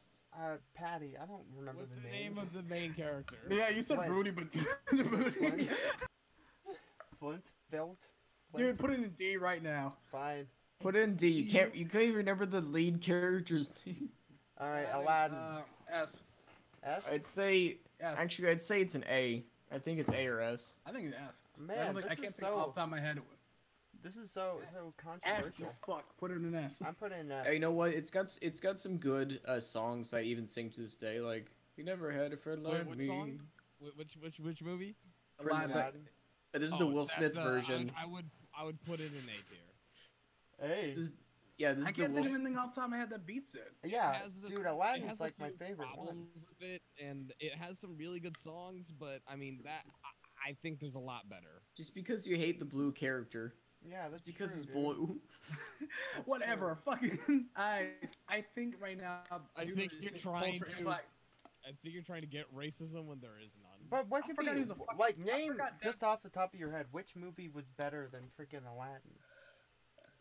Patty, I don't remember What's the the names. name of the main character? Yeah, you said Flint. Broody, but Booty. Flint, Flint. Dude, put it in D right now. Fine. Put in D. You can't even remember the lead character's name. All right, Aladdin. S. S. I'd say S. actually I'd say it's an A. I think it's A or S. I think it's S. Man, I, don't think, I this can't is think so- off the top of my head. This is so S, controversial. you fuck. Put it in an S. I'm putting S. Hey, you know what? It's got some good songs I even sing to this day. Like you never had a friend Wait, like which me. song? Which movie? Prince- Aladdin. This is the Will that's, Smith version. I would put it in A tier. Hey. This is I the can't Will. think of anything off the top of my head that beats it. Yeah, It has dude, it Aladdin's has a like my few favorite one. problems with it, and it has some really good songs, but I mean I think there's a lot better. Just because you hate the blue character, Yeah, that's because true, it's dude. blue. Whatever. Fucking. I think right now. I due think to you're this trying culture to- impact- I think you're trying to get racism when there is none. But what I could forgot be he was a fucking- like I name forgot just off the top of your head which movie was better than freaking Aladdin?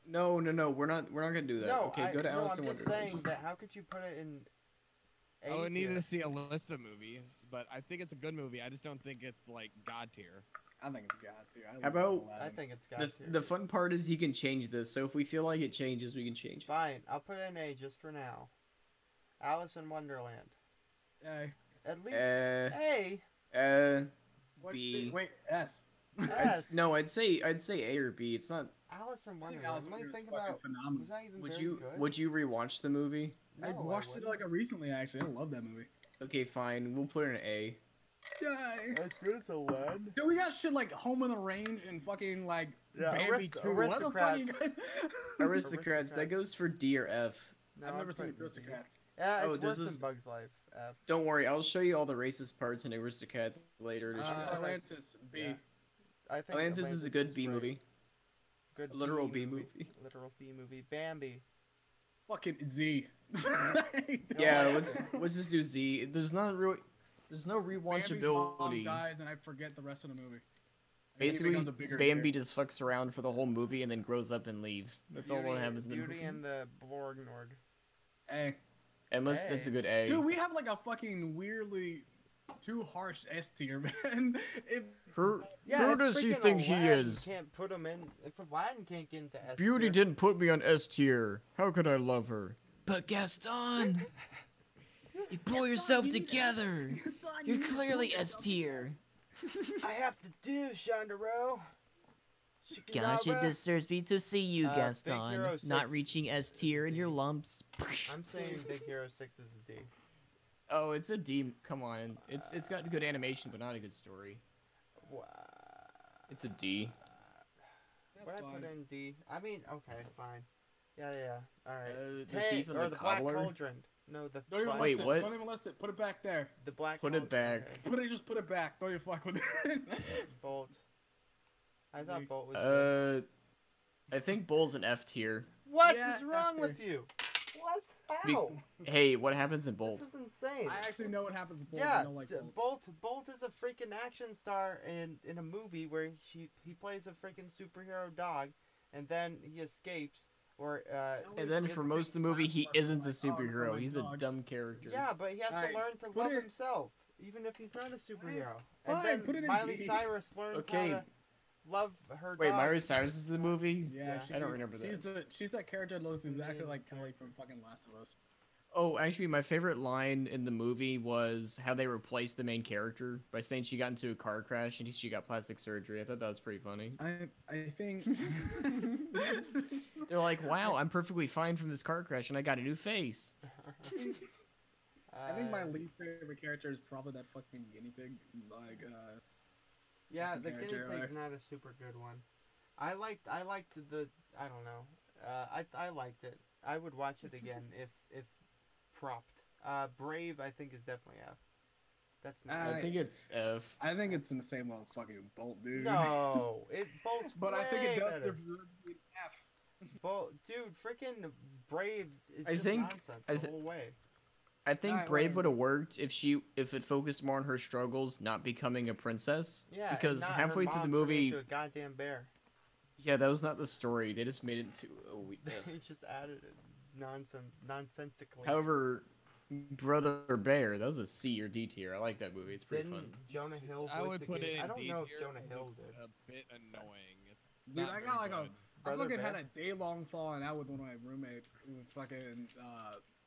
No, we're not gonna do that. No, Okay, go to no, Alice I'm in just Wonderland. saying that. How could you put it in? I would need tier? to see a list of movies, but I think it's a good movie. I just don't think it's like god tier. I think it's got to. How about- I think it's got The, to. the fun part is you can change this, so if we feel like it changes, we can change it. Fine, I'll put it in A just for now. Alice in Wonderland. Hey, At least Uh, A. what, B. Wait, S. S. No, I'd say A or B. It's not. Alice in I think Wonderland. Alice in Let me Wonderland's think fucking about. phenomenal. Was that even Would very you good? would you rewatch the movie? No, I watched it like recently. Actually, I love that movie. Okay, fine. We'll put it in A. Yay. As good as Aladdin. Dude, we got shit like Home on the Range and fucking like Yeah, Bambi 2. What the fuck, you guys? Aristocrats. That goes for D or F. No, I've I'm never seen putting B. Aristocrats. Yeah, Oh, it's there's worse this- than Bug's Life. F. Don't worry, I'll show you all the racist parts in Aristocrats later. to show you. Atlantis, B. Yeah. I think Atlantis is a good B great. movie. Good A literal B movie. Literal B movie. Bambi. Fucking Z. Yeah, let's just do Z. There's no Bambi's mom rewatchability. dies and I forget the rest of the movie. And he Basically, becomes a bigger Bambi character. just fucks around for the whole movie and then grows up and leaves. That's all that happens in the Beauty movie. and the Blorgnorg. Hey. Unless that's a good A. Dude, we have like a fucking weirdly too harsh S tier, man. Who if does he freaking think he Aladdin is? Can't put him in. If Aladdin can't get into S Beauty tier, didn't put me on S tier. How could I love her? But Gaston, you pull yourself together. You're clearly S tier. I have to do, Chandero. Gosh, it disturbs me to see you, Big Gaston, Hero not 6. reaching S tier in your lumps. I'm saying Big Hero 6 is a D. Oh, it's a D. Come on, it's got good animation, but not a good story. Wow. It's a D. What I put in D? I mean, okay, fine. Yeah. All right. The Thief and or the the Black Cobbler. Cauldron. No, the Don't even black, Wait, list it. what? Don't even list it. Put it back there. The Black. Put it Cauldron, back. okay. Just put it back. Don't you fuck with it. Bolt. I thought Bolt was. Good. I think Bull's an F tier. What yeah, is wrong after. with you? What? Be- How? Hey, what happens in Bolt? This is insane. I actually know what happens to Bolt. Yeah, I don't like Bolt. Bolt is a freaking action star in a movie where he plays a freaking superhero dog, and then he escapes. Or And then he for has a most of the movie, he isn't a superhero. my He's a dog. dumb character. Yeah, but he has Alright, to learn to put love it- himself, even if he's not a superhero. Fine, and then put it in Miley D. Cyrus learns Okay. how to love her Wait, dog. Miley Cyrus is the movie? Yeah, Yeah. I don't remember that. She's that character that looks exactly like Kelly from fucking Last of Us. Oh, actually, my favorite line in the movie was how they replaced the main character by saying she got into a car crash and she got plastic surgery. I thought that was pretty funny. I think They're like, "Wow, I'm perfectly fine from this car crash, and I got a new face." I think my least favorite character is probably that fucking guinea pig. Like, Yeah, the guinea character, pig's not a super good one. I liked the I don't know. I liked it. I would watch it again if propped. Brave I think is definitely F. That's not. I think it's F. I think it's in the same level as fucking Bolt, dude. No, it Bolt's But I think it does better. F. Bolt, dude, freaking Brave is I just think- nonsense I the th- whole way. I think Alright, Brave would whatever. have worked if it focused more on her struggles, not becoming a princess. Yeah, and because not her halfway through the mom turning movie, into a goddamn bear. yeah, that was not the story. They just made it into a They just added it nonsensically. However, Brother Bear, that was a C or D tier. I like that movie. It's pretty Didn't fun. Jonah Hill I voice would the put kid? it in I don't D know if tier, Jonah it Hill looks did. a bit annoying. It's Dude, not I very got like good. I Brother fucking had Bear? a day-long falling out with one of my roommates with fucking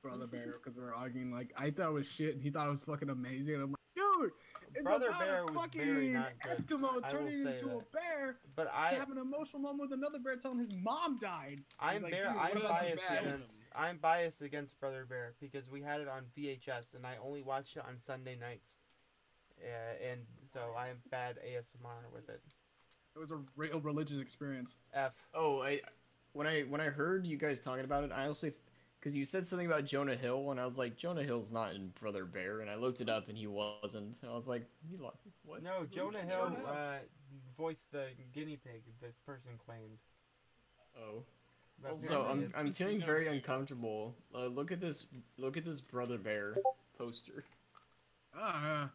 Brother Bear because we were arguing. Like, I thought it was shit, and he thought it was fucking amazing. And I'm like, dude, it's Brother about Bear a was very fucking not good. Eskimo I turning will say into a that. bear But to I have an emotional moment with another bear telling his mom died. I'm like, bear, dude, I'm what about biased bad? against I'm biased against Brother Bear because we had it on VHS and I only watched it on Sunday nights. And so I am bad ASMR with it. It was a real religious experience. F. Oh, when I heard you guys talking about it, I also because you said something about Jonah Hill, and I was like, Jonah Hill's not in Brother Bear, and I looked it up, and he wasn't. I was like, what? No, Jonah Hill voiced the guinea pig. This person claimed. Oh. But So apparently I'm it's- feeling very uncomfortable. Look at this Brother Bear poster. I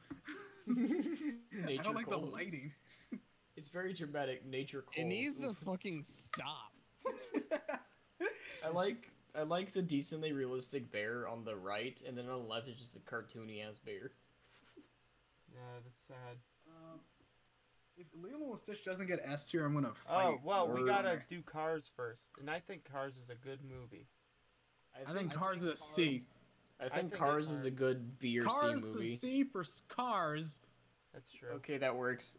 Nature don't like the calls. lighting. It's very dramatic. Nature calls. It needs to fucking stop. I like the decently realistic bear on the right, and then on the left is just a cartoony ass bear. Yeah, that's sad. If Lilo and Stitch doesn't get S tier, I'm gonna fight. Oh well, we Or- gotta do Cars first, and I think Cars is a good movie. I think Cars is a C. I think think Cars it's is a good B or Cars C is movie. a C for Cars. That's true. Okay, that works.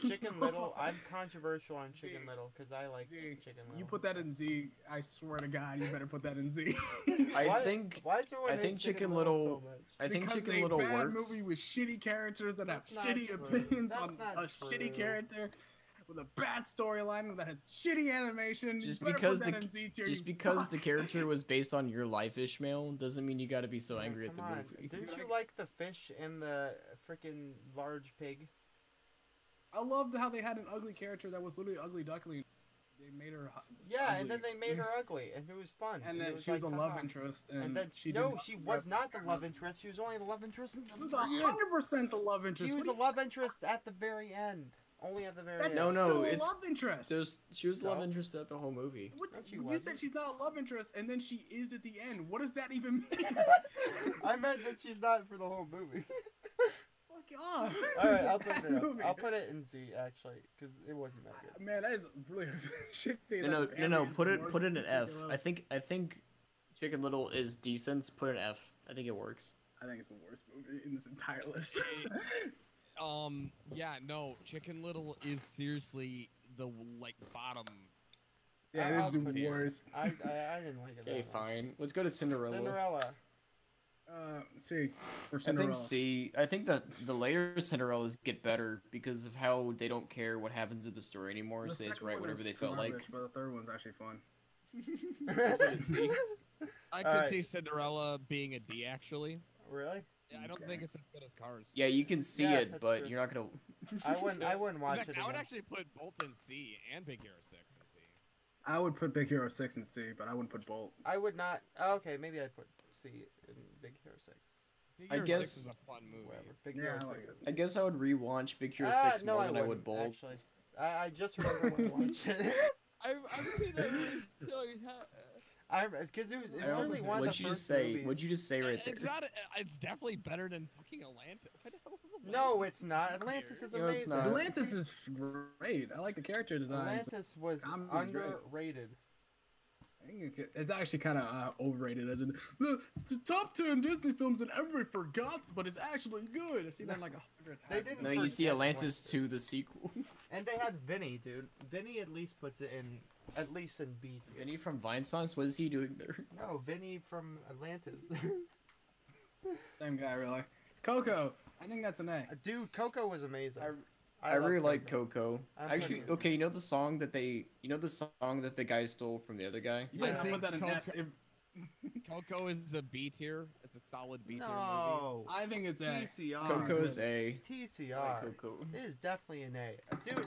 Chicken Little, I'm controversial on Chicken Z. Little because I like Z. Chicken Little. You put that in Z. I swear to God, you better put that in Z. I Why- think Why is everyone I hate think Chicken so Little- much? I think Because Chicken it's a Little bad works. movie with shitty characters that have That's not shitty true. opinions That's on not a shitty true. character with a bad storyline that has shitty animation. Just you better because put that the- in Z tier. Just you because the fuck. character was based on your life, Ishmael, doesn't mean you gotta be so Yeah, angry at the come on. movie. Didn't you like the fish and the freaking large pig? I loved how they had an ugly character that was literally ugly duckling. They made her. Yeah, and ugly. then they made her ugly, and it was fun. And it then was she was like, a love haha. interest, And and then she no, didn't- she was not the love interest. She was only the love interest. In She was the very end. 100% the love interest. She was What the do love interest at the very end. Only at the very That end. No, is no, still a it's- love interest. She was the love So? interest throughout the whole movie. What, No, she you wasn't. said she's not a love interest, and then she is at the end. What does that even mean? I meant that she's not for the whole movie. Fuck off. All right, It's a I'll put bad it up. movie. I'll put it in Z actually, because it wasn't that good. Man, that is really shitty. No, that no, no. Andy is Put the it worst in an in F. Chicken I think Chicken Little is decent. Put an F. I think it works. I think it's the worst movie in this entire list. Yeah, no, Chicken Little is seriously the like bottom. Yeah, it I'll is the put it. worst. I didn't like it. Okay, that much. fine. Let's go to Cinderella. Cinderella. C for I Cinderella. think C. I think that the later Cinderellas get better because of how they don't care what happens in the story anymore, The so they just second write one whatever is they felt like. garbage, but the third one's actually fun. C. I could Alright. see Cinderella being a D actually. Really? Yeah, I don't think it's as good as Cars. Yeah, you can see Yeah, it, that's but true. you're not gonna. I wouldn't watch In fact, it I would again. actually put Bolt in C and Big Hero 6 in C. I would put Big Hero 6 in C, but I wouldn't put Bolt. I would not. Oh, okay, maybe I'd put C in Big Hero 6. Big I Hero guess- 6 is a fun movie. Whatever. Big Yeah, Hero I 6. like it. I guess I would rewatch Big Hero Ah, 6 no, more I than I would wouldn't, Bolt. actually. I just remember when I watched it. I've seen it. Because it was I don't- certainly one of What'd the you first just say? movies. What'd you just say right there? It's not. It's definitely better than fucking Atlantis. What the hell is Atlantis? No, it's not. Atlantis is No, it's amazing. not. Atlantis is great. I like the character designs. Atlantis was That movie's great. underrated. I think it's actually kind of overrated, as in the top 10 Disney films that everybody forgot, but it's actually good. I see that like 100 They times. didn't No, you see forget Atlantis Atlantis. 2, the sequel. And they had Vinny, dude. Vinny at least puts it in, at least in B tier. Vinny from Vinesauce? What is he doing there? No, Vinny from Atlantis. Same guy, really. Coco, I think that's an A. Dude, Coco was amazing. I love really like Coco. I'm Actually, putting it- okay, you know the song that the guy stole from the other guy? You might I not think put that in Coco- S. Coco is a B tier. It's a solid B tier movie. No. I think it's A. TCR. Coco is A. I TCR. like Coco. It is definitely an A. Dude,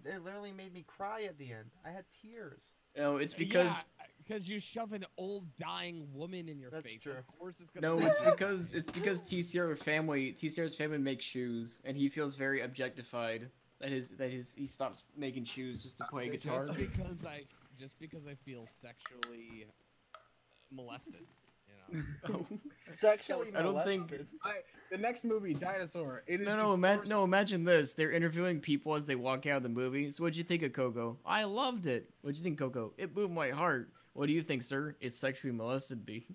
it literally made me cry at the end. I had tears. No, it's because because you shove an old dying woman in your That's face. true. Of course it's gonna. no, be it's because TCR's family makes shoes, and he feels very objectified that he stops making shoes just to play guitar. just because I feel sexually molested. You know. Sexually I don't think- molested. The next movie, Dinosaur. It is No, imagine this. They're interviewing people as they walk out of the movie. So what'd you think of Coco? I loved it. What'd you think, Coco? It moved my heart. What do you think, sir? It's sexually molested me.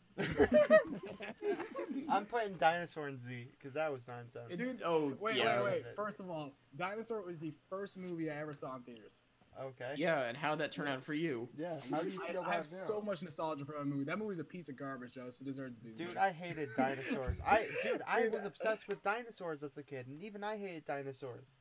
I'm putting Dinosaur in Z, because that was nonsense. It's, oh, Wait, yeah. wait. First of all, Dinosaur was the first movie I ever saw in theaters. Okay. Yeah, and how'd that turn out for you? Yeah. How do you feel I about have it so now? much nostalgia for that movie. That movie's a piece of garbage, though, so it deserves to be. Dude, I hated dinosaurs. I was obsessed with dinosaurs as a kid, and even I hated dinosaurs.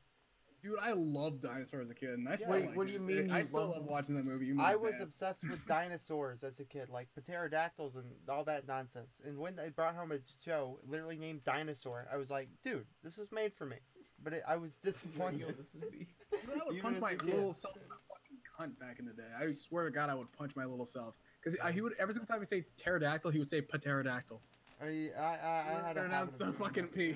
Dude, I loved Dinosaur as a kid, and I still Wait, like what do it. you mean I you still love- love watching that movie. even I though was it's bad. obsessed with dinosaurs as a kid, like pterodactyls and all that nonsense. And when they brought home a show literally named Dinosaur, I was like, dude, this was made for me. But I was disappointed. This is me. Dude, I would Even punch as my a kid. little self in the fucking cunt back in the day. I swear to God, I would punch my little self. Because he would, every single time he say pterodactyl, he would say pterodactyl. I had a pronounce habit the of doing fucking that. P.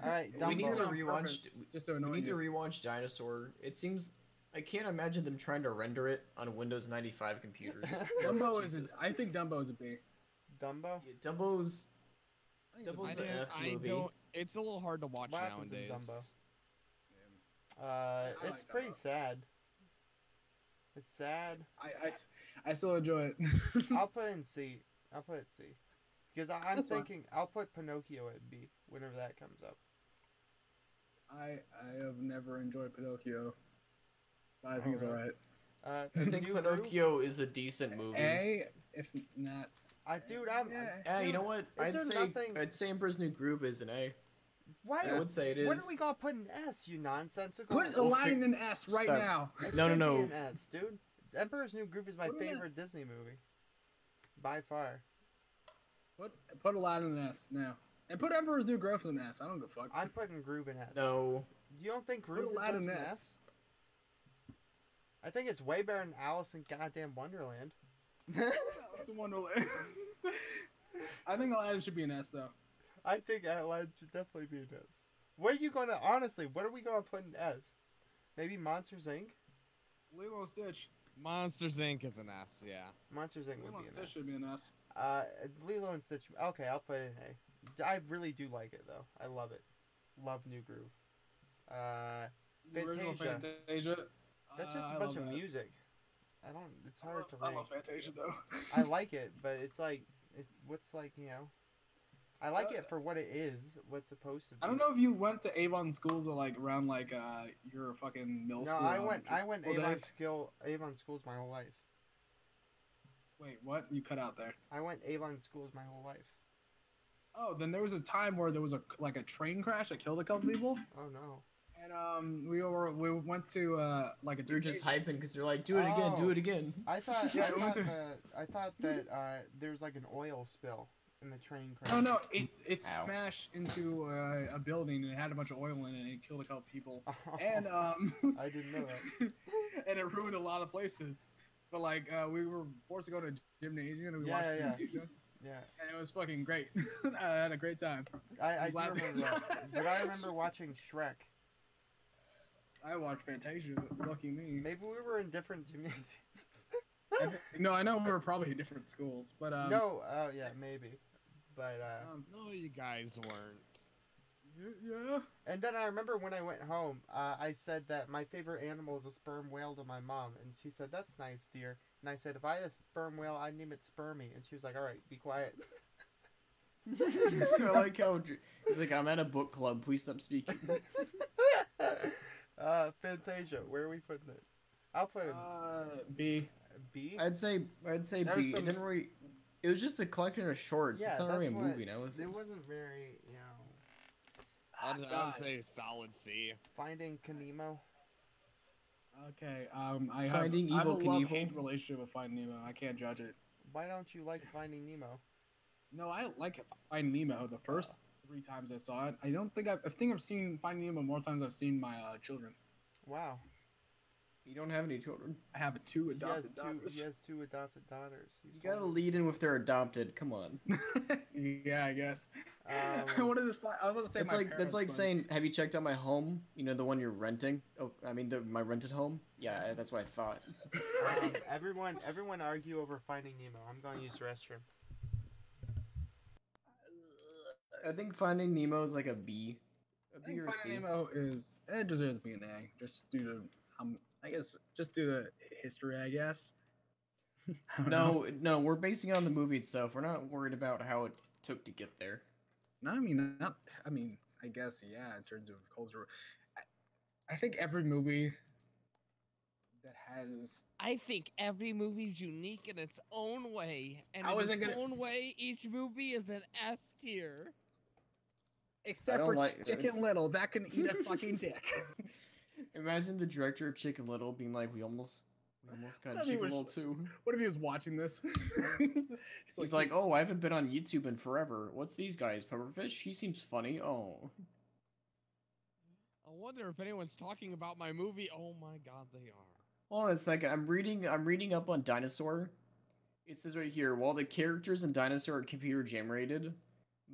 All right, We need Dumbo. to on rewatch. purpose, just to We annoy need to you. rewatch Dinosaur. It seems I can't imagine them trying to render it on Windows 95 computers. Dumbo is. Jesus. I think Dumbo is a B. Dumbo. Yeah, Dumbo's. I think Dumbo's it's a B. an F I movie. don't. It's a little hard to watch What happens in nowadays. Dumbo? I It's like pretty Dumbo. sad. It's sad. I still enjoy it. I'll put it in C. I'll put it C. Because I'm That's fine. thinking I'll put Pinocchio at B whenever that comes up. I have never enjoyed Pinocchio. But I think it's Alright. alright. I think New Groove? Pinocchio is a decent movie. A, if not. Dude, I'm. Yeah. Yeah, you dude, know what? is there nothing- I'd say Emperor's New Groove is an A. Why? I would say it is. What are we gonna put in S? You nonsensical. Put Aladdin in S right Stop. now. It No, should no, be no. an S, dude. Emperor's New Groove is my Put it in favorite Disney movie, by far. Put Aladdin in S now. And put Emperor's New Groove in S. I don't give a fuck. I'm putting Groove in S. No. You don't think Groove Aladdin deserves an S. S? I think it's way better than Alice in Goddamn Wonderland. It's a Wonderland. I think Aladdin should be an S though. I think Aladdin should definitely be an S. What are you gonna honestly? What are we gonna put in S? Maybe Monsters Inc. Lilo and Stitch. Monsters Inc. is an S. Yeah. Monsters Inc. Lilo would and be an Stitch S. should be an S. Lilo and Stitch. Okay, I'll put it in A. I really do like it though. I love it. Love New Groove. The original Fantasia. Fantasia. That's just I a bunch love of that. music. I don't. It's hard to I rank. love Fantasia though. I like it, but it's like what's like I like it for what it is. What's supposed to be. I don't know if you went to Avon schools or like around like your fucking middle No, school. I went school Avon days. Avon schools my whole life. Wait, what? You cut out there. I went Avon schools my whole life. Oh, then there was a time where there was a train crash that killed a couple people, Oh no. and we went to like a. You're just hyping because you're like, do it again, do Oh. it again. I thought Yeah, we went to- I thought that there was like an oil spill in the train crash. Oh no! It Ow. smashed into a building and it had a bunch of oil in it and it killed a couple people. And I didn't know that. and it ruined a lot of places. But like we were forced to go to a gymnasium and we watched Yeah. it. Yeah. And it was fucking great. I had a great time. I do glad remember we- that. But I remember watching Shrek. I watched Fantasia. Lucky me. Maybe we were in different gymnasiums. No, I know we were probably in different schools, but No, yeah, maybe. But No, you guys weren't. Yeah. And then I remember when I went home, I said that my favorite animal is a sperm whale to my mom, and she said, "That's nice, dear." And I said, "If I had a sperm whale, I'd name it Spermy." And she was like, "All right, be quiet." I like how he's like, I'm at a book club. Please stop speaking. Fantasia, where are we putting it? I'll put it B. B. I'd say B. There's It some- didn't really. It was just a collection of shorts. Yeah, It's not that's really a what, movie now, is it? it wasn't very, you know, I'd God. say solid C. Finding Kanemo. Okay. I have Finding I have a Evil love-hate Knievel. relationship with Finding Nemo. I can't judge it. Why don't you like Finding Nemo? No, I like Finding Nemo. The first 3 times I saw it, I don't think I think I've seen Finding Nemo more times than I've seen my children. Wow. You don't have any children. I have 2 He has adopted two. daughters. He has 2 adopted daughters. He's You gotta told me. lead in with their adopted. Come on. Yeah, I guess. I Um, wanted to find. I was to say That's my like parents, that's like but- saying, have you checked out my home? You know, the one you're renting. Oh, I mean, my rented home. Yeah, that's what I thought. everyone argue over Finding Nemo. I'm going to use the restroom. I think Finding Nemo is like a B. A I B think or a C. Finding Nemo is it deserves to be an A, just due to I guess just due to history, I guess. I don't know. No, we're basing it on the movie itself. We're not worried about how it took to get there. No, I mean not. I mean, I guess yeah. In terms of culture, I think every movie that has I think every movie's unique in its own way, and I in wasn't its gonna- own way, each movie is an S tier. except don't for like- Chicken Little, that can eat a fucking dick. Imagine the director of Chicken Little being like, we almost got That'd be Chicken worse. Little too. What if he was watching this? He's like, oh, I haven't been on YouTube in forever. What's these guys? Pepperfish? He seems funny. Oh. I wonder if anyone's talking about my movie. Oh my god, they are. Hold on a second. I'm reading up on Dinosaur. It says right here, while the characters in Dinosaur are computer generated,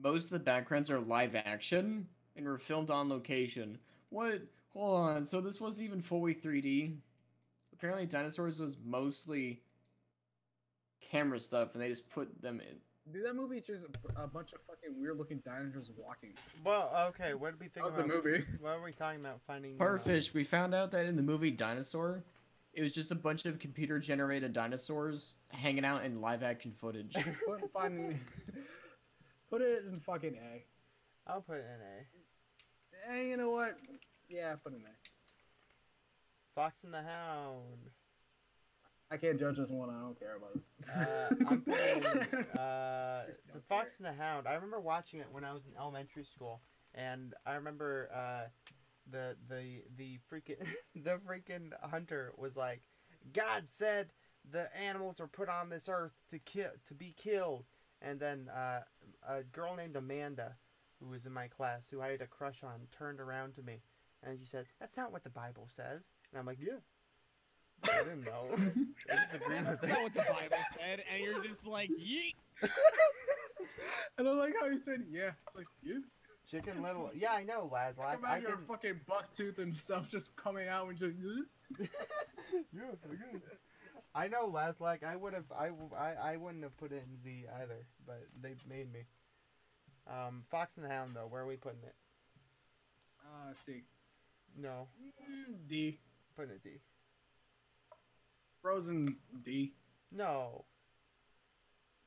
most of the backgrounds are live action and were filmed on location. What? Hold on. So this wasn't even fully 3D. Apparently, Dinosaurs was mostly camera stuff, and they just put them in. Dude, that movie is just a bunch of fucking weird-looking dinosaurs walking. Well, okay. What did we think That was the about movie. What are we talking about? Finding Nemo? Pepperfish. We found out that in the movie Dinosaur, it was just a bunch of computer generated dinosaurs hanging out in live action footage. Put, finding, put it in fucking A. I'll put it in A. Hey, you know what? Yeah, put it in A. Fox and the Hound. I can't judge this one. I don't care about it. I'm putting The don't Fox and the Hound. I remember watching it when I was in elementary school, and I remember the freaking the freaking hunter was like, God said the animals are put on this earth to be killed, and then a girl named Amanda, who was in my class, who I had a crush on, turned around to me, and she said, "That's not what the Bible says," and I'm like, "Yeah." I didn't know. I disagreed with I it. know what the Bible said, and you're just like, yeet. And I like how he said, yeah. It's like, yeah. Chicken Little. Yeah, I know, Lazlak. Come I out your can. fucking buck tooth and stuff just coming out and just, Yeah, okay. I know, Lazlak. I wouldn't have put it in Z either, but they made me. Fox and the Hound though, where are we putting it? C. No, D. putting it D. Frozen D. No,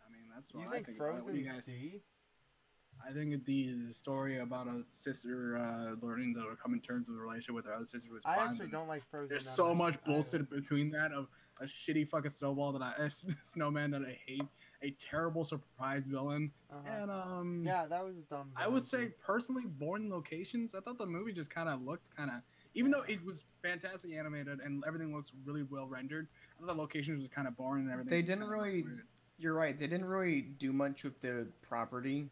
I mean, that's you what I think think about it. What do you Frozen's guys? D? I think a D is a story about a sister learning to come in terms with a relationship with her other sister was I fine, actually but don't like Frozen. There's that so much either. bullshit between that of a shitty fucking snowball snowman that I hate, a terrible surprise villain, Uh-huh. and Yeah, that was dumb. I would say personally, Born Locations. I thought the movie just kind of looked even though it was fantastic animated and everything looks really well rendered. I thought the locations was kind of boring and everything. They was didn't kinda really- weird. You're right. They didn't really do much with the property.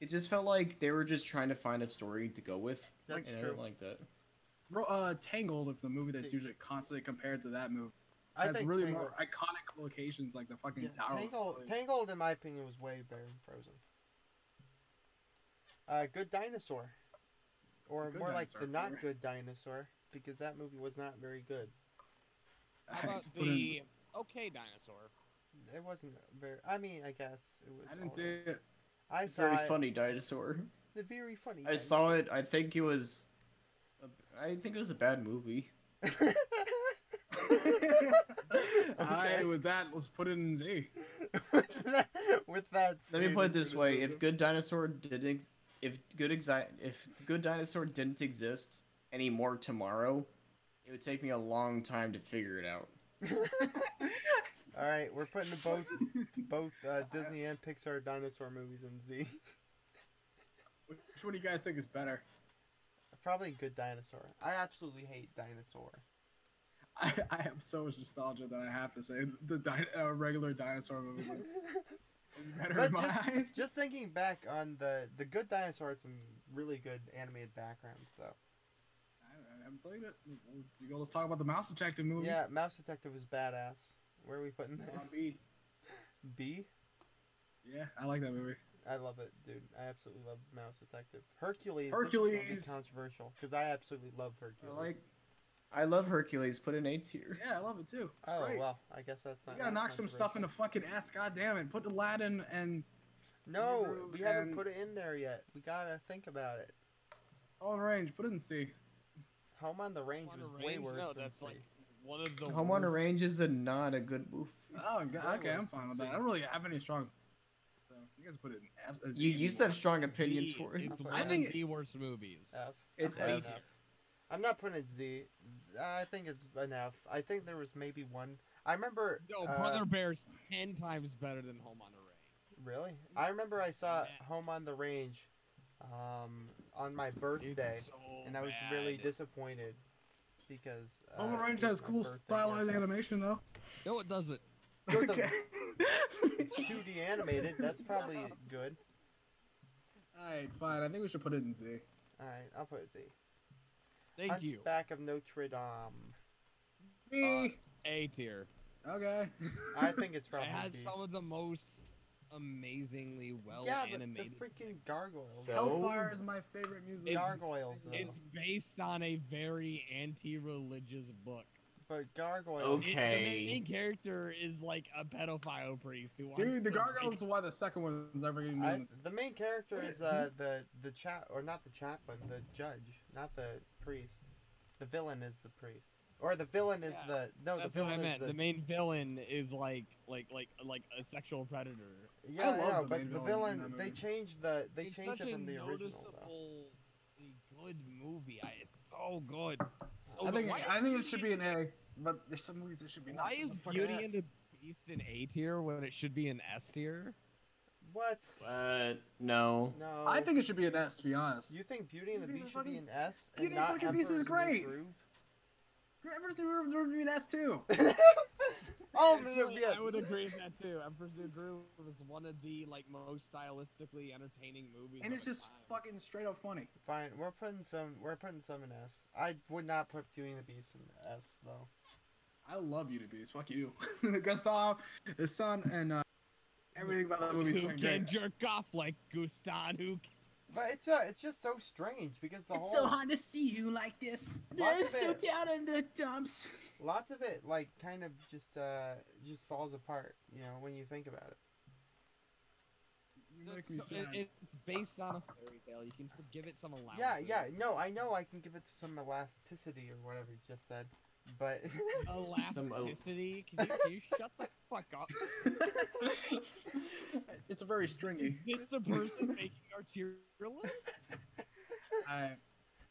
It just felt like they were just trying to find a story to go with. That's and I true. didn't like that. Tangled, if the movie that's The- usually constantly compared to that movie, I has think really Tangled, more iconic locations like the fucking yeah, tower. Tangled, in my opinion, was way better than Frozen. Good Dinosaur, or Good more like Dinosaur, the Not favorite. Good Dinosaur, because that movie was not very good. How about Put in- the okay dinosaur? It wasn't very. I mean, I guess it was. I didn't see alright. it. I It's saw very it. funny dinosaur. The very funny. I saw it. I think it was. I think it was a bad movie. Okay. With that, let's put it in Z. With that. Let me put it this way: criticism. if Good Dinosaur didn't exist anymore tomorrow, it would take me a long time to figure it out. All right, we're putting both Disney and Pixar dinosaur movies in Z. Which one do you guys think is better? Probably Good Dinosaur. I absolutely hate Dinosaur. I have so much nostalgia that I have to say the regular dinosaur movie is better But in my eyes. just thinking back on the Good Dinosaur, had some really good animated backgrounds though. I'm saying it. Let's talk about the Mouse Detective movie. Yeah, Mouse Detective was badass. Where are we putting this? B. B? Yeah, I like that movie. I love it, dude. I absolutely love Mouse Detective. Hercules. Hercules. This is gonna be controversial because I absolutely love Hercules. I love Hercules. Put an A tier. Yeah, I love it too. It's Oh great. well, I guess that's not. You gotta knock some stuff into fucking S. God damn it! Put Aladdin and. No, Hebrew we haven't and- put it in there yet. We gotta think about it. All in Range. Put it in C. Home on the Range Home on was the way Range? worse No, than that's C. like one of the Home on the worst- Range is not a good movie. Oh, God, okay, I'm worse fine than with C. that. I don't really have any strong. So you guys put it in S. As You Z used to have anymore. strong opinions Z, for it. It's I one think of the worst movies. F. It's I'm putting F. F. I'm not putting it Z. I think it's an F. I think there was maybe one. I remember. No, Brother Bear's 10 times better than Home on the Range. Really? I remember I saw Yeah. Home on the Range, on my birthday, It's so and I was really bad. disappointed because. Home on the Range it was has my cool birthday stylized gift. animation though. No, it doesn't. It doesn't- Okay. It's 2D animated. That's probably good. Alright, fine. I think we should put it in Z. All right, I'll put it Z. Thank you. Hunchback of Notre Dame. B. A tier. Okay. I think it's It probably has B. some of the most amazingly well Yeah, but the animated. freaking gargoyles. So- Hellfire is my favorite music. Gargoyles, though. It's based on a very anti-religious book. But gargoyles. The Okay. main character is like a pedophile priest who wants Dude, the to Gargoyles is why the second one's ever getting done. The main character is the chat or not the chaplain, the judge, not the priest. The villain is the priest, or the villain is Yeah, the That's villain what I is meant. The main villain is like a sexual predator. yeah, love yeah, the but main the villain in villain that they movie. changed It's it such from the a original though. noticeably good movie. It's so good. So I good. think it should be an A, but there's some movies that should be. Why is Beauty and the Beast an A tier when it should be an S tier? What? No. No. I think it should be an S. To be honest. You think Beauty and the Beauty Beast and should be fucking- an S Beauty and and not fucking Beast is Emperor's New great. Groove? Everything would be an S too. Oh, Actually, yeah. I would agree with that too. Emperor's New Groove was one of the most stylistically entertaining movies. And of it's the just time. fucking straight up funny. Fine, we're putting some in S. I would not put Beauty and the Beast in S though. I love Beauty and the Beast. Fuck you. Gustav, his son, and everything about that movie is Who fucking can great. jerk off like Gustan? But it's just so strange because the It's whole so hard to see you like this. Lots I'm of so it- down in the dumps. lots of it like kind of just falls apart, you know, when you think about it. You make me sad. It's based on a fairy tale. You can give it some allowance. Yeah, no, I know I can give it some elasticity or whatever you just said, but Elasticity. Can you shut the fuck up? It's a very stringy. Is this the person making our tier list?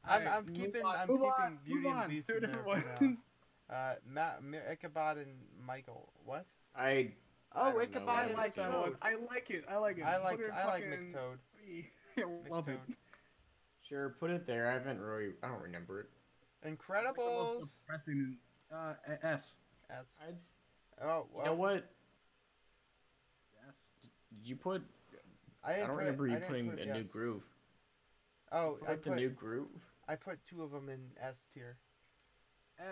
I'm keeping Beauty and the Beast to a in there different for one. now. Ichabod and Michael. What? I Oh, don't know Ichabod what I and it like is. that McToad. one. I like it. I like it. I like Put it in fucking McToad. B. I love it. McToad. Sure, put it there. I don't remember it. It's like the most Incredibles. depressing. S. S. I'd, Oh, you know well, what? Yes. Did you put? I I didn't don't put remember it, you I didn't putting put it a new yes. groove. Oh, Put the new groove. I put two of them in S tier.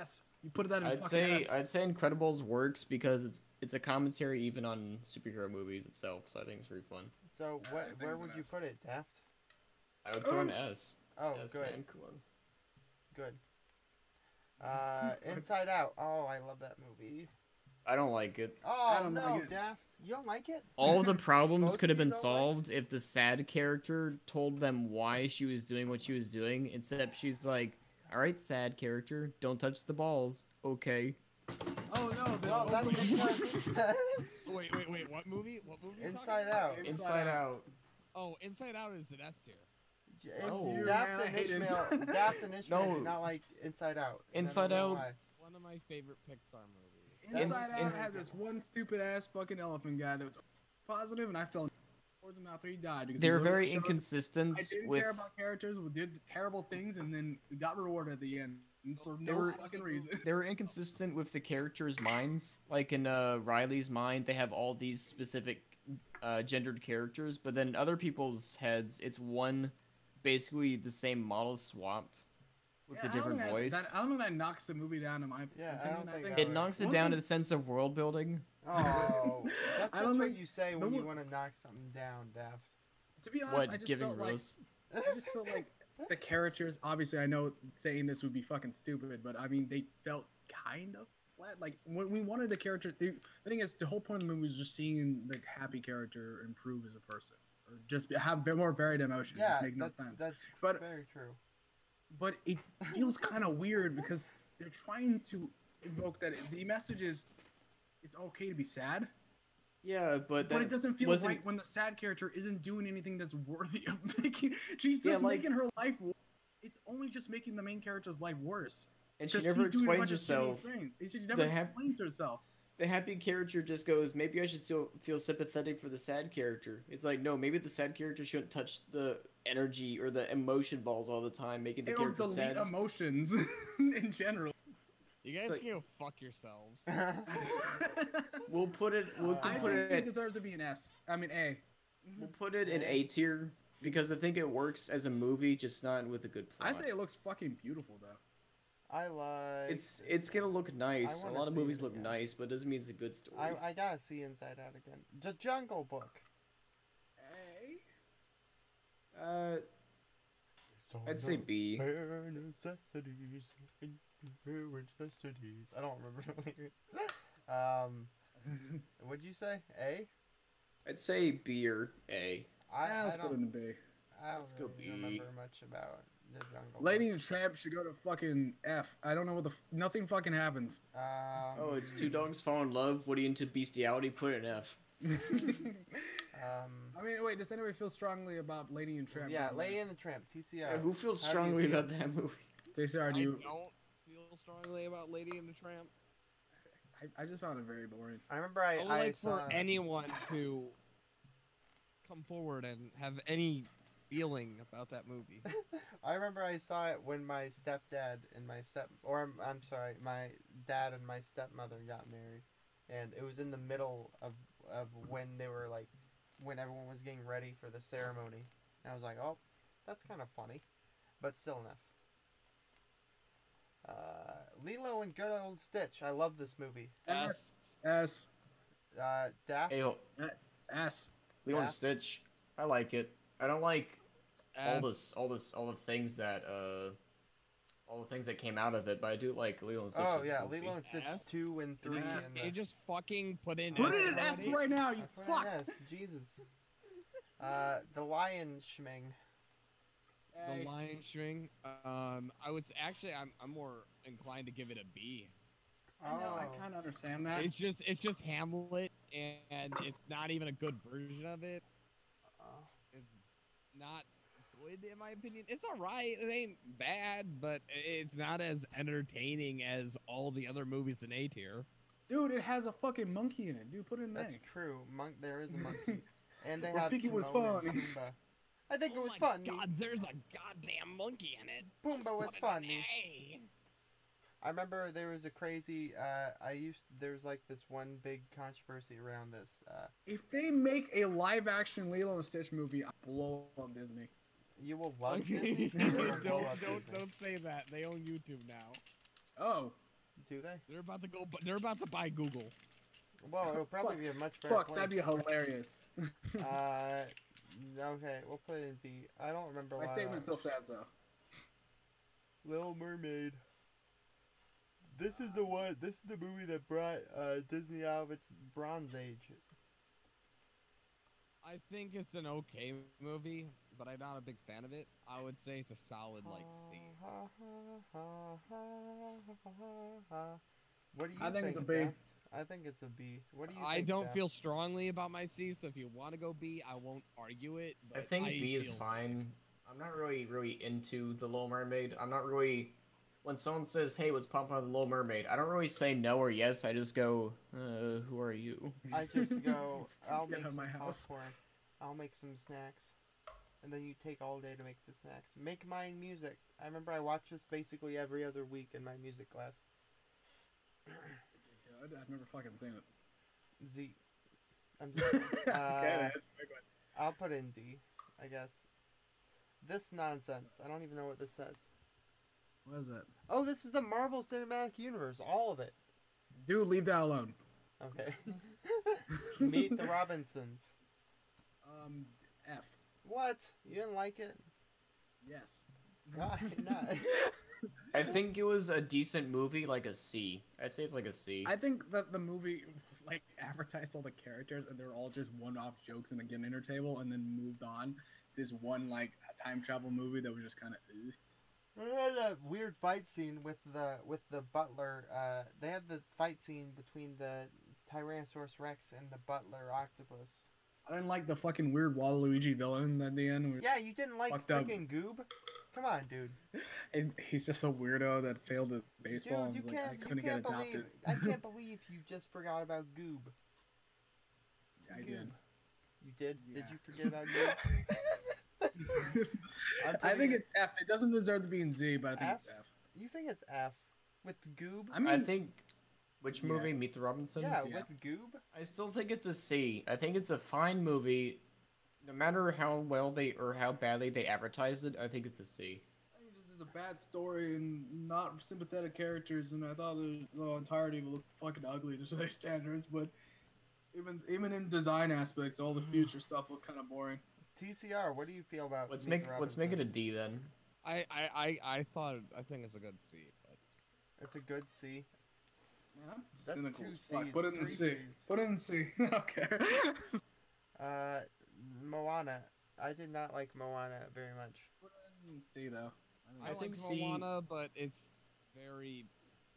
S. You put that in fucking S. I'd say Incredibles works because it's a commentary even on superhero movies itself. So I think it's pretty fun. So I think where it's would an you S. put it, Daft? I would put an S. S. Oh, S, good, man, come on. good. Inside Out. Oh, I love that movie. I don't like it. Oh don't no, like it. Daft. You don't like it? All the problems Both could have of you been don't like solved if the sad character told them why she was doing what she was doing, except she's like, alright, sad character, don't touch the balls. Okay. Oh no, this Well, that's opening- because Wait, what movie? What movie? are you Inside talking Out. Inside Out. Oh, Inside Out is an S tier. Oh. Daft Man, I and hate Ishmael. Inside- Daft and Ishmael No. did not like Inside Out. and I Inside don't know Out- why. One of my favorite Pixar movies. Inside Out Ins- had this one stupid ass fucking elephant guy that was positive, and I felt towards him after he died because They he were literally very showed- inconsistent I didn't with. care about characters who did terrible things and then got rewarded at the end for They no were- fucking reason. They were inconsistent with the characters' minds. Like in Riley's mind, they have all these specific gendered characters, but then in other people's heads, it's one, basically the same model swapped with Yeah, a I don't different think voice. I don't think that knocks the movie down in my Yeah, I opinion. don't think think that It would- knocks it One down thing- to the sense of world building. Oh, that's I just don't what think- you say no when you one- want to knock something down, Daft. To be honest, What I just giving felt like roast? I just felt like the characters. Obviously, I know saying this would be fucking stupid, but I mean they felt kind of flat. Like when we wanted the character. The thing is, the whole point of the movie was just seeing the happy character improve as a person, or just have a bit more varied emotions. Yeah, Which make no that's sense. that's But- very true. But it feels kind of weird because they're trying to evoke that the message is it's okay to be sad, Yeah, but but it doesn't feel wasn't- right when the sad character isn't doing anything that's worthy of making. She's Yeah, just like- making her life. It's only just making the main character's life worse. and she 'Cause never she's doing a explains bunch of shitty herself. experience. She never The hap- explains herself. The happy character just goes, maybe I should still feel sympathetic for the sad character. It's like, no, maybe the sad character shouldn't touch the energy or the emotion balls all the time, making the It'll character delete sad. emotions in general. You guys like- can go fuck yourselves. We'll put it. We'll I I put think it. it deserves to be an S. I mean A. We'll put it in A tier because I think it works as a movie, just not with a good plot. I say it looks fucking beautiful though. I like. It's gonna look nice. A wanna lot of see movies it look again. nice, but it doesn't mean it's a good story. I gotta see Inside Out again. The Jungle Book. A. I'd say B. Bare necessities. Bare necessities. I don't remember the lyrics. What'd you say? A? I'd say B or A. I Let's put it don't. in B. I Let's don't go really B. remember much about the Jungle Lady Book. and Tramp should go to fucking F. I don't know what the nothing fucking happens. Oh, it's two dogs fall in love. What are you into bestiality? Put it in F. I mean, wait, does anybody feel strongly about Lady and Tramp? Yeah, Lady and the Tramp. TCR. Yeah, who feels How do you strongly feel? about that movie? JCR, I do you? don't feel strongly about Lady and the Tramp. I just found it very boring. I remember I would I like saw. for anyone to come forward and have any feeling about that movie. I remember I saw it when my stepdad and my I'm sorry, my dad and my stepmother got married, and it was in the middle of when they were like, when everyone was getting ready for the ceremony, and I was like, oh, that's kind of funny, but still enough. Lilo and Good Old Stitch. I love this movie. S. S. Daft. Hey, S. Lilo and Daft? Stitch. I like it. I don't like S. all the things that came out of it, but I do like Lilo and Stitch. Oh as a yeah, movie. Lilo and Stitch S? 2 and 3 Yeah. and You just fucking put in. Put S it in S already? right now, I you put fuck. an S. Jesus. The Lion Schming. The Lion String. I would actually, I'm more inclined to give it a B. I know, I Oh. kind of understand that. It's just Hamlet, and it's not even a good version of it. It's not good in my opinion. It's alright. It ain't bad, but it's not as entertaining as all the other movies in A tier. Dude, it has a fucking monkey in it. Dude, put it in That's there. true. There is a monkey, and they I have think it was Timon and fun. Pumbaa. I think it Oh was my fun. God, there's a goddamn monkey in it. Pumbaa was Let's put it fun. in A. I remember there was a crazy. There was like this one big controversy around this. If they make a live action Lilo and Stitch movie, I'll blow up Disney. You will love Okay. Disney. or you will blow up don't Disney? say that. They own YouTube now. Oh, Do they? They're about to go. They're about to buy Google. Well, it'll probably be a much better fuck, place. that'd be hilarious. Okay, we'll put it in B. I don't remember. My statement still stands though. Little Mermaid. This is the one. This is the movie that brought Disney out of its Bronze Age. I think it's an okay movie, but I'm not a big fan of it. I would say it's a solid like C. What do you I think it's a B. Daft? I think it's a B. What do you think? I don't Daft? feel strongly about my C, so if you want to go B, I won't argue it. I But think B is feel fine. I'm not really into the Little Mermaid. I'm not really. When someone says, "Hey, what's popping on the Little Mermaid?" I don't really say no or yes. I just go, "Who are you?" I just go. I'll Get make out of some my house. popcorn. I'll make some snacks, and then you take all day to make the snacks. Make mine music. I remember I watched this basically every other week in my music class. Good. I've never fucking seen it. Z. I'm just. Okay, that's a big one. I'll put in D, I guess. This nonsense. I don't even know what this says. What is it? Oh, this is the Marvel Cinematic Universe. All of it. Dude, leave that alone. Okay. Meet the Robinsons. F. What? You didn't like it? Yes. Why not? I think it was a decent movie, like a C. I'd say it's like a C. I think that the movie like advertised all the characters and they're all just one-off jokes in the dinner table and then moved on. This one like time travel movie that was just kind of. That weird fight scene with the butler. They had this fight scene between the Tyrannosaurus Rex and the butler octopus. I didn't like the fucking weird Waluigi villain at the end. Yeah, you didn't like Fucked up. freaking Goob? Come on, dude. And he's just a weirdo that failed at baseball. Dude, and was like, I you couldn't get can't adopted. believe. I can't believe you just forgot about Goob. Yeah, I Goob. did. You did? Yeah. Did you forget about Goob? I think it's F. It doesn't deserve to be in Z, but I think F? it's F. You think it's F with Goob? I mean, I think. Which Yeah. movie? Meet the Robinsons? yeah, yeah. with Goob. I still think it's a C. I think it's a fine movie. No matter how well they or how badly they advertised it, I think it's a C. I think this is a bad story and not sympathetic characters, and I thought the entirety would look fucking ugly to today's standards. But even in design aspects, all the future stuff looked kind of boring. TCR, what do you feel about Let's Meet make the let's make it a Robinsons? D then. I think it's a good C. But It's a good C. Man, I'm That's cynical 2 as fuck. Cs, Put it in 3 C. Cs. Put it in C. Okay. Moana. I did not like Moana very much. Put it in C though. I think like C- Moana, but it's very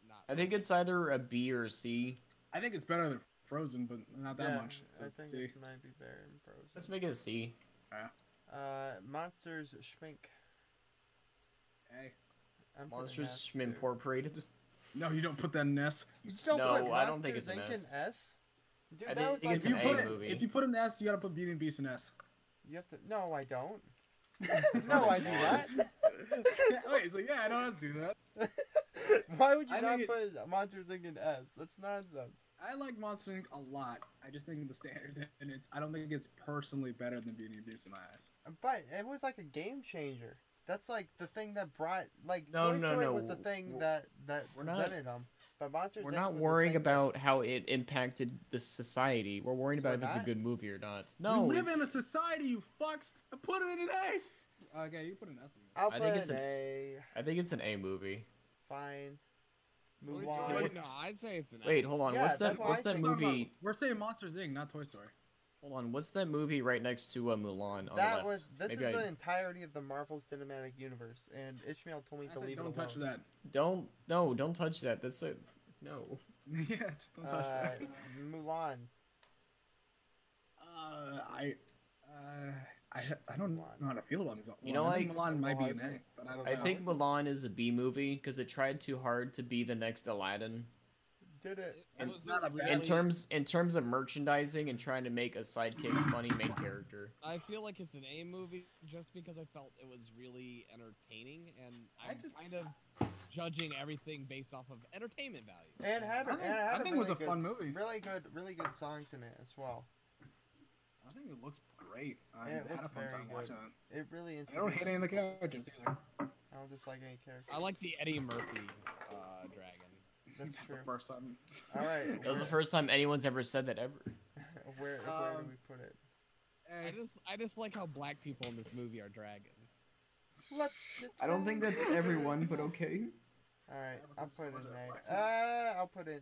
not. I think it's either a B or a C. I think it's better than Frozen, but not that Yeah, much. So I think C. it might be better in Frozen. Let's make it a C. Monsters Schmink. A. I'm putting Monsters S, Schmin dude. Incorporated. No, you don't put that in S. You just don't No, put I don't think Monsters it's an Inc. S. in S? Dude, I that was think like it's If an you A put it, movie. if you put in the S, you gotta put Beauty and the Beast in S. You have to. No, I don't. No, I do not. Wait, so yeah, I don't have to do that. Why would you I not think put Monsters Inc. in S? That's nonsense. I like Monster Inc. a lot. I just think the standard, and I don't think it's personally better than Beauty and the Beast in my eyes. But it was like a game changer. That's like the thing that brought like No, Toy no, Story no. was the thing We're- that we're not- presented them. But Monsters We're Inc. not was the worrying thing that- about how it impacted the society. We're worrying about We're if it's a not? good movie or not. No, we live it's- in a society, you fucks. I put it in an A. Okay, you put an S in it. I'll I put think it's an an- A. I think it's an A movie. Fine. Wait, Mulan. wait, no, I'd say it's an F. Wait, hold on. Yeah, what's that's that? what What's I that think. movie? We're saying Monsters Inc., not Toy Story. Hold on. What's that movie right next to Mulan on That the was. left? This Maybe is I the entirety of the Marvel Cinematic Universe, and Ishmael told me I to said leave don't it touch alone. that. don't touch that. That's a no. Yeah, just don't touch that. Mulan. I don't know how to feel about Mulan. You know, I think like- Mulan might be Well, an A, but I don't know. I think Mulan is a B movie because it tried too hard to be the next Aladdin. Did it? It It's was not a bad- In really- terms of merchandising and trying to make a sidekick funny main character. I feel like it's an A movie just because I felt it was really entertaining, and I'm kind of judging everything based off of entertainment value. And had, I think it was a fun movie. Really good songs in it as well. I think it looks great. I Yeah, it had a looks fun very time good. watching it. It really I don't hate any of the characters either. I don't dislike any characters. I like the Eddie Murphy dragon. That's That's true. the first time. All right. That was the first time anyone's ever said that ever. Where do we put it? I just like how black people in this movie are dragons. Let's I don't think that's everyone, but okay. All right, I'll put in Fuck. A. I'll put in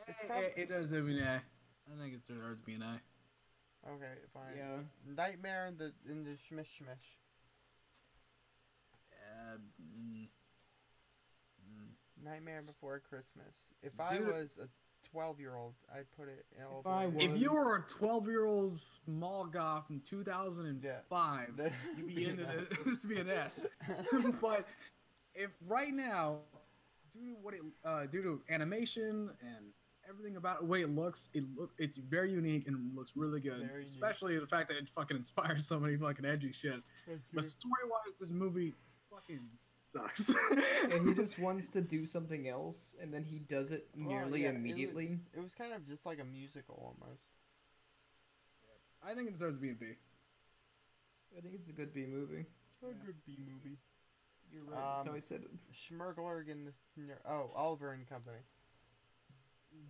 It's probably It does have an A. I think it deserves to be an A. okay. Fine. Yeah. Nightmare in the Schmish Schmish. Mm, Nightmare Before Christmas. If Dude. I was a 12-year-old, I'd put it in all If the I way. If you were a 12-year-old mall goth in 2005, then- you'd be into this to be an S. But if right now, due to animation and everything about the way it looks, it's very unique and looks really good. Very Especially the fact that it fucking inspires so many fucking edgy shit. But story-wise, this movie fucking sucks. And he just wants to do something else, and then he does it nearly yeah, immediately. It was kind of just like a musical almost. I think it deserves to be a B. I think it's a good B movie. A good B movie. You're right. That's how I said it. Schmerglerg in the Oliver and Company.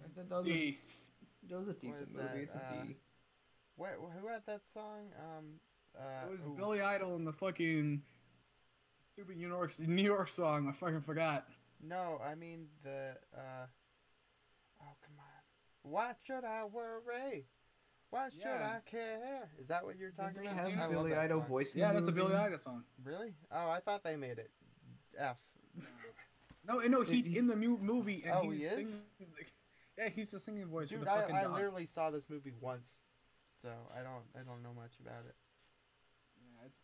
I said that was D. That was a decent What is movie. that? It's a D. Who had that song? It was ooh, Billy Idol in the fucking stupid New York song. I fucking forgot. No, I mean the oh come on. Why should I worry? Why should Yeah. I care? Is that what you're talking Did they about? have I love Billy that Idol song. voice in Yeah, the that's a movie? Billy Idol song. Really? Oh, I thought they made it F. No, he's in the movie and Oh, he's he is? singing. Yeah, he's the singing voice Dude, for the fucking I dog. literally saw this movie once, so I don't know much about it. Yeah, it's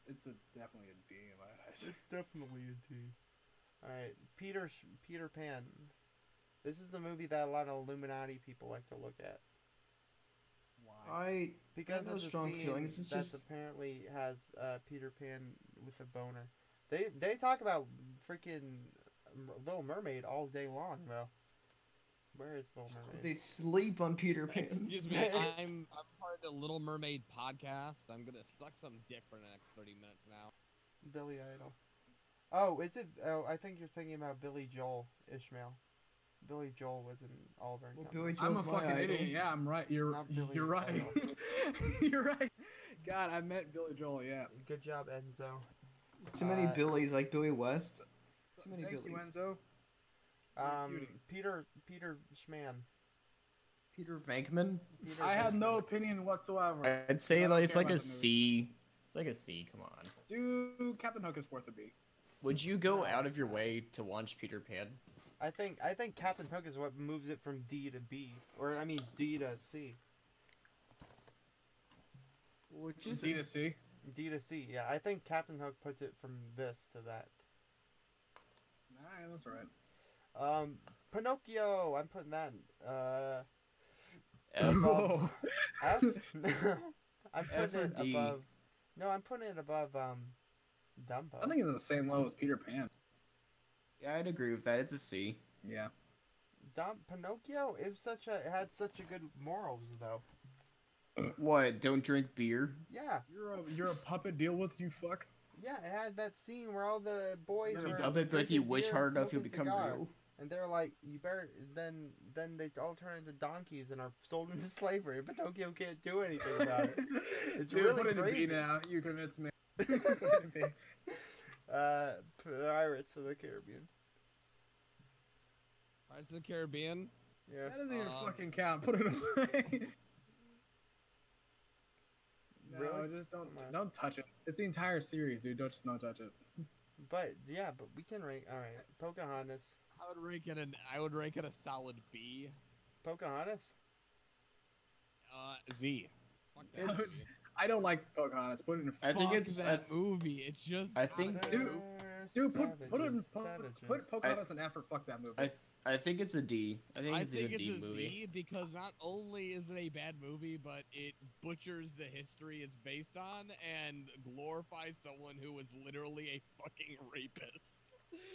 definitely a D in my eyes. It's definitely a T. All right, Peter Pan. This is the movie that a lot of Illuminati people like to look at Why? because I have of the strong scene feelings, it's that just- apparently has Peter Pan with a boner. They talk about freaking Little Mermaid all day long though. Where is Little Mermaid? They sleep on Peter Pan. Excuse me, Yes. I'm part of the Little Mermaid podcast. I'm gonna suck some dick for the next 30 minutes now. Billy Idol. Oh, is it? Oh, I think you're thinking about Billy Joel, Ishmael. Billy Joel was in Oliver and Well, Company. Billy I'm a Joel's my fucking idol. idiot. Yeah, I'm right. You're Not Billy right. Idol. You're right. God, I meant Billy Joel. Yeah. Good job, Enzo. Too many Billies, like Billy West. Too many Thank Billies. you, Enzo. You're a cutie. Peter Schman. Peter Venkman. Peter I have no Venkman. opinion whatsoever. I'd say I like don't it's care like about a the movie. C. It's like a C. Come on. Dude, Captain Hook is worth a B. Would you go No. out of your way to watch Peter Pan? I think Captain Hook is what moves it from D to B, or I mean D to C. Which is D to C. D to C. Yeah, I think Captain Hook puts it from this to that. Nah, that's right. Pinocchio. I'm putting that. F. Above F. I'm F putting or it D? above. No, I'm putting it above Dumbo. I think it's the same level as Peter Pan. Yeah, I'd agree with that. It's a C. Yeah. Pinocchio. It had such a good morals though. What? Don't drink beer? Yeah, You're a puppet. Deal with you, fuck. yeah. It had that scene where all the boys You're were a puppet, but if you drinking wish beer hard and enough, you'll smoking become cigar. real. And they're like, you better. Then they all turn into donkeys and are sold into slavery. But Pinocchio can't do anything about it. It's Dude, really put it in crazy. B now. You convinced me. Pirates of the Caribbean. Pirates of the Caribbean. Yeah. That doesn't even Um, fucking count. Put it away. No, Really? just don't Come on. don't touch it. It's the entire series, dude. Don't just not touch it. But yeah, but we can rank. All right, Pocahontas. I would rank it a solid B. Pocahontas. Z. Fuck that It's- movie. I don't like Pocahontas. Put it in. I think Fuck it's. that movie. It's just. I not think- a- Dude, They're put it in. savages. Put Pocahontas in F or fuck that movie. I think it's a D. I think I it's a think good it's D a movie. Z because not only is it a bad movie, but it butchers the history it's based on and glorifies someone who was literally a fucking rapist.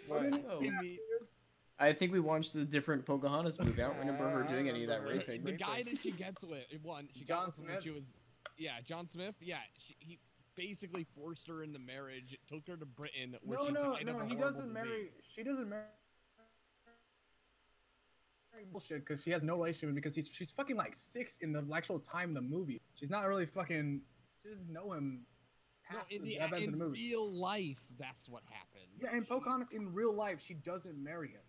What? Oh. I mean, I think we watched a different Pocahontas movie. I don't remember her I doing any of that remember her. raping. the guy that she gets with, she John got with him when Smith? she was, yeah, John Smith, yeah, he basically forced her into marriage, took her to Britain, where no, she no, died no. of a He horrible doesn't marry. disease. She doesn't marry. Bullshit, because she has no relationship with him because she's fucking like 6 in the actual time of the movie. She's not really fucking. She doesn't know him past in the the events in the movie. real life, that's what happened. Yeah, and Pocahontas in real life, she doesn't marry him.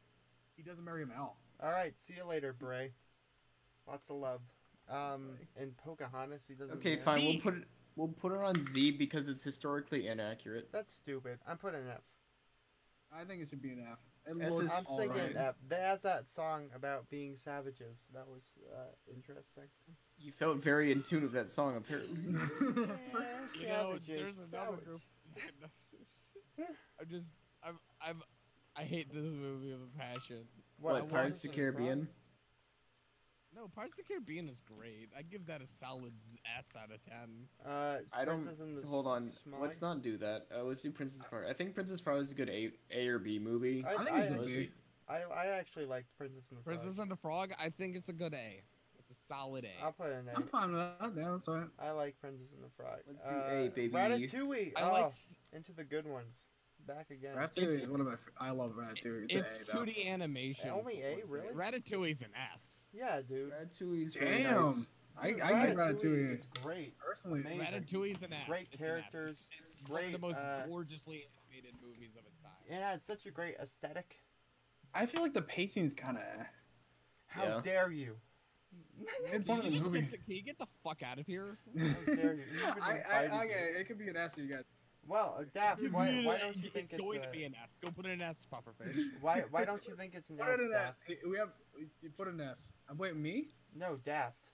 She doesn't marry him at all. All right, see you later, Bray. Lots of love. And Pocahontas, he doesn't. Okay, marry- fine. Z. We'll put it on Z because it's historically inaccurate. That's stupid. I'm putting an F. I think it should be an F. It F looks is- I'm thinking alright. F. There's that song about being savages. That was interesting. You felt very in tune with that song, apparently. You know, Savages, there's another savage. group. I hate this movie with a passion. What, was Pirates of this the in Caribbean? No, Pirates of the Caribbean is great. I give that a solid S out of 10. front? I don't. Princess and the Hold on. Smile? Let's not do that. Let's do Princess Frog. I think Princess Frog is a good A or B movie. I think it's a Let's B. see. I actually liked Princess and the Frog. Princess and the Frog, I think it's a good A. It's a solid A. I'll put an I'm A. fine with that. Yeah, that's fine. I like Princess and the Frog. Let's do A, baby. Ratatouille. I Oh, like. into the good ones. Back again. Ratatouille is one of my. I love Ratatouille. It's, It's an A, though. 2D animation. Only A, really? Ratatouille's an S. Yeah, dude. Ratatouille's very Damn. nice. I Dude, give Ratatouille. is great. Personally, Amazing. Ratatouille's an S. Great It's an S. characters, It's one of the great, most gorgeously animated movies of its time. It has such a great aesthetic. I feel like the pacing's kind of. How Yeah. dare you? Midpoint of the movie. Can you get the fuck out of here? How dare you? You've been invited Okay, here. it could be an S. You got. Well, Daft, why don't you think it's it's going to be an S? Go put an S, Pufferfish. why don't you think it's an Put S, it in S. Daft? We have. You put an S. Wait, me? No, Daft.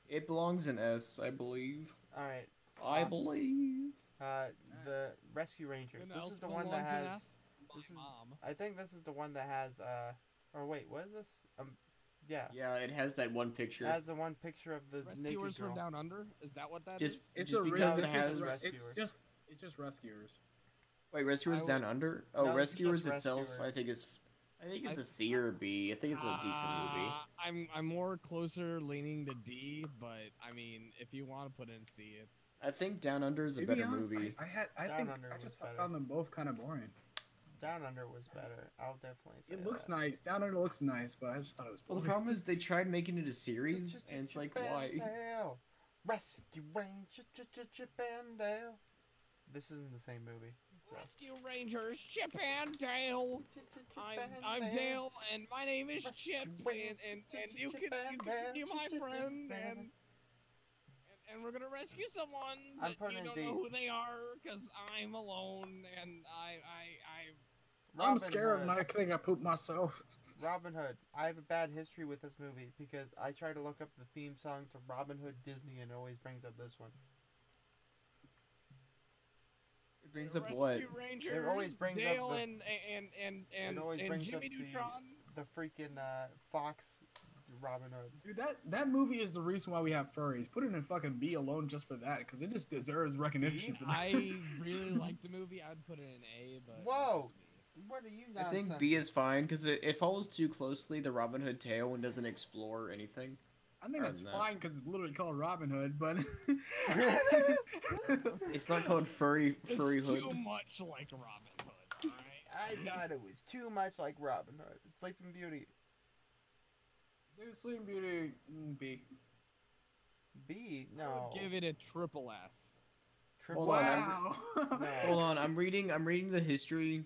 It belongs in S, I believe. All right. I Awesome. believe. The Rescue Rangers. When This else is the one that belongs an has. S? My this is- mom. I think this is the one that has. Or wait, what is this? Yeah. Yeah, it has that one picture. It has the one picture of the Rescuers naked from girl. Down Under? Is that what that Just- is? It's Just a because real. it has- Rescuers. It's just rescuers. Wait, Rescuers I Down Under? Oh, No, this is Rescuers just itself, I Rescuers. think it's a C or a B. I think it's a decent movie. I'm more closer leaning to D, but I mean, if you want to put in C, it's. I think Down Under is a To be better honest, movie. I Down think Under I was just better. found them both kind of boring. Down Under was better. I'll definitely say It looks that. nice. Down Under looks nice, but I just thought it was Well, the boring. problem is they tried making it a series, and it's like, why? Chippendale. Rescue Ranger, Chippendale. This isn't the same movie. So. Rescue Rangers, Chip and Dale. I'm Dale, and my name is Chip, and you can be my friend, and we're gonna rescue someone, I'm but putting you a don't D. know who they are, cause I'm alone, and I'm Robin scared and Hood. I think I pooped myself. Robin Hood. I have a bad history with this movie because I try to look up the theme song to Robin Hood Disney and it always brings up this one. It brings up what? Rescue Rangers, always brings up Dale the- and always brings up Jimmy the- Neutron. The freaking Fox Robin Hood. Dude, that movie is the reason why we have furries. Put it in fucking B alone just for that, because it just deserves recognition. For that. I really like the movie. I'd put it in A, but Whoa! it's just me. What are you I think B is fine because it follows too closely the Robin Hood tale and doesn't explore anything. I think it's No. fine because it's literally called Robin Hood, but It's not called Furry It's Hood. too much like Robin Hood. All right. I thought it was too much like Robin Hood. Sleeping Beauty. Dude, Sleeping Beauty B. B? I No. would give it a triple S. Triple Hold on, S? Wow. No. Hold on, I'm reading the history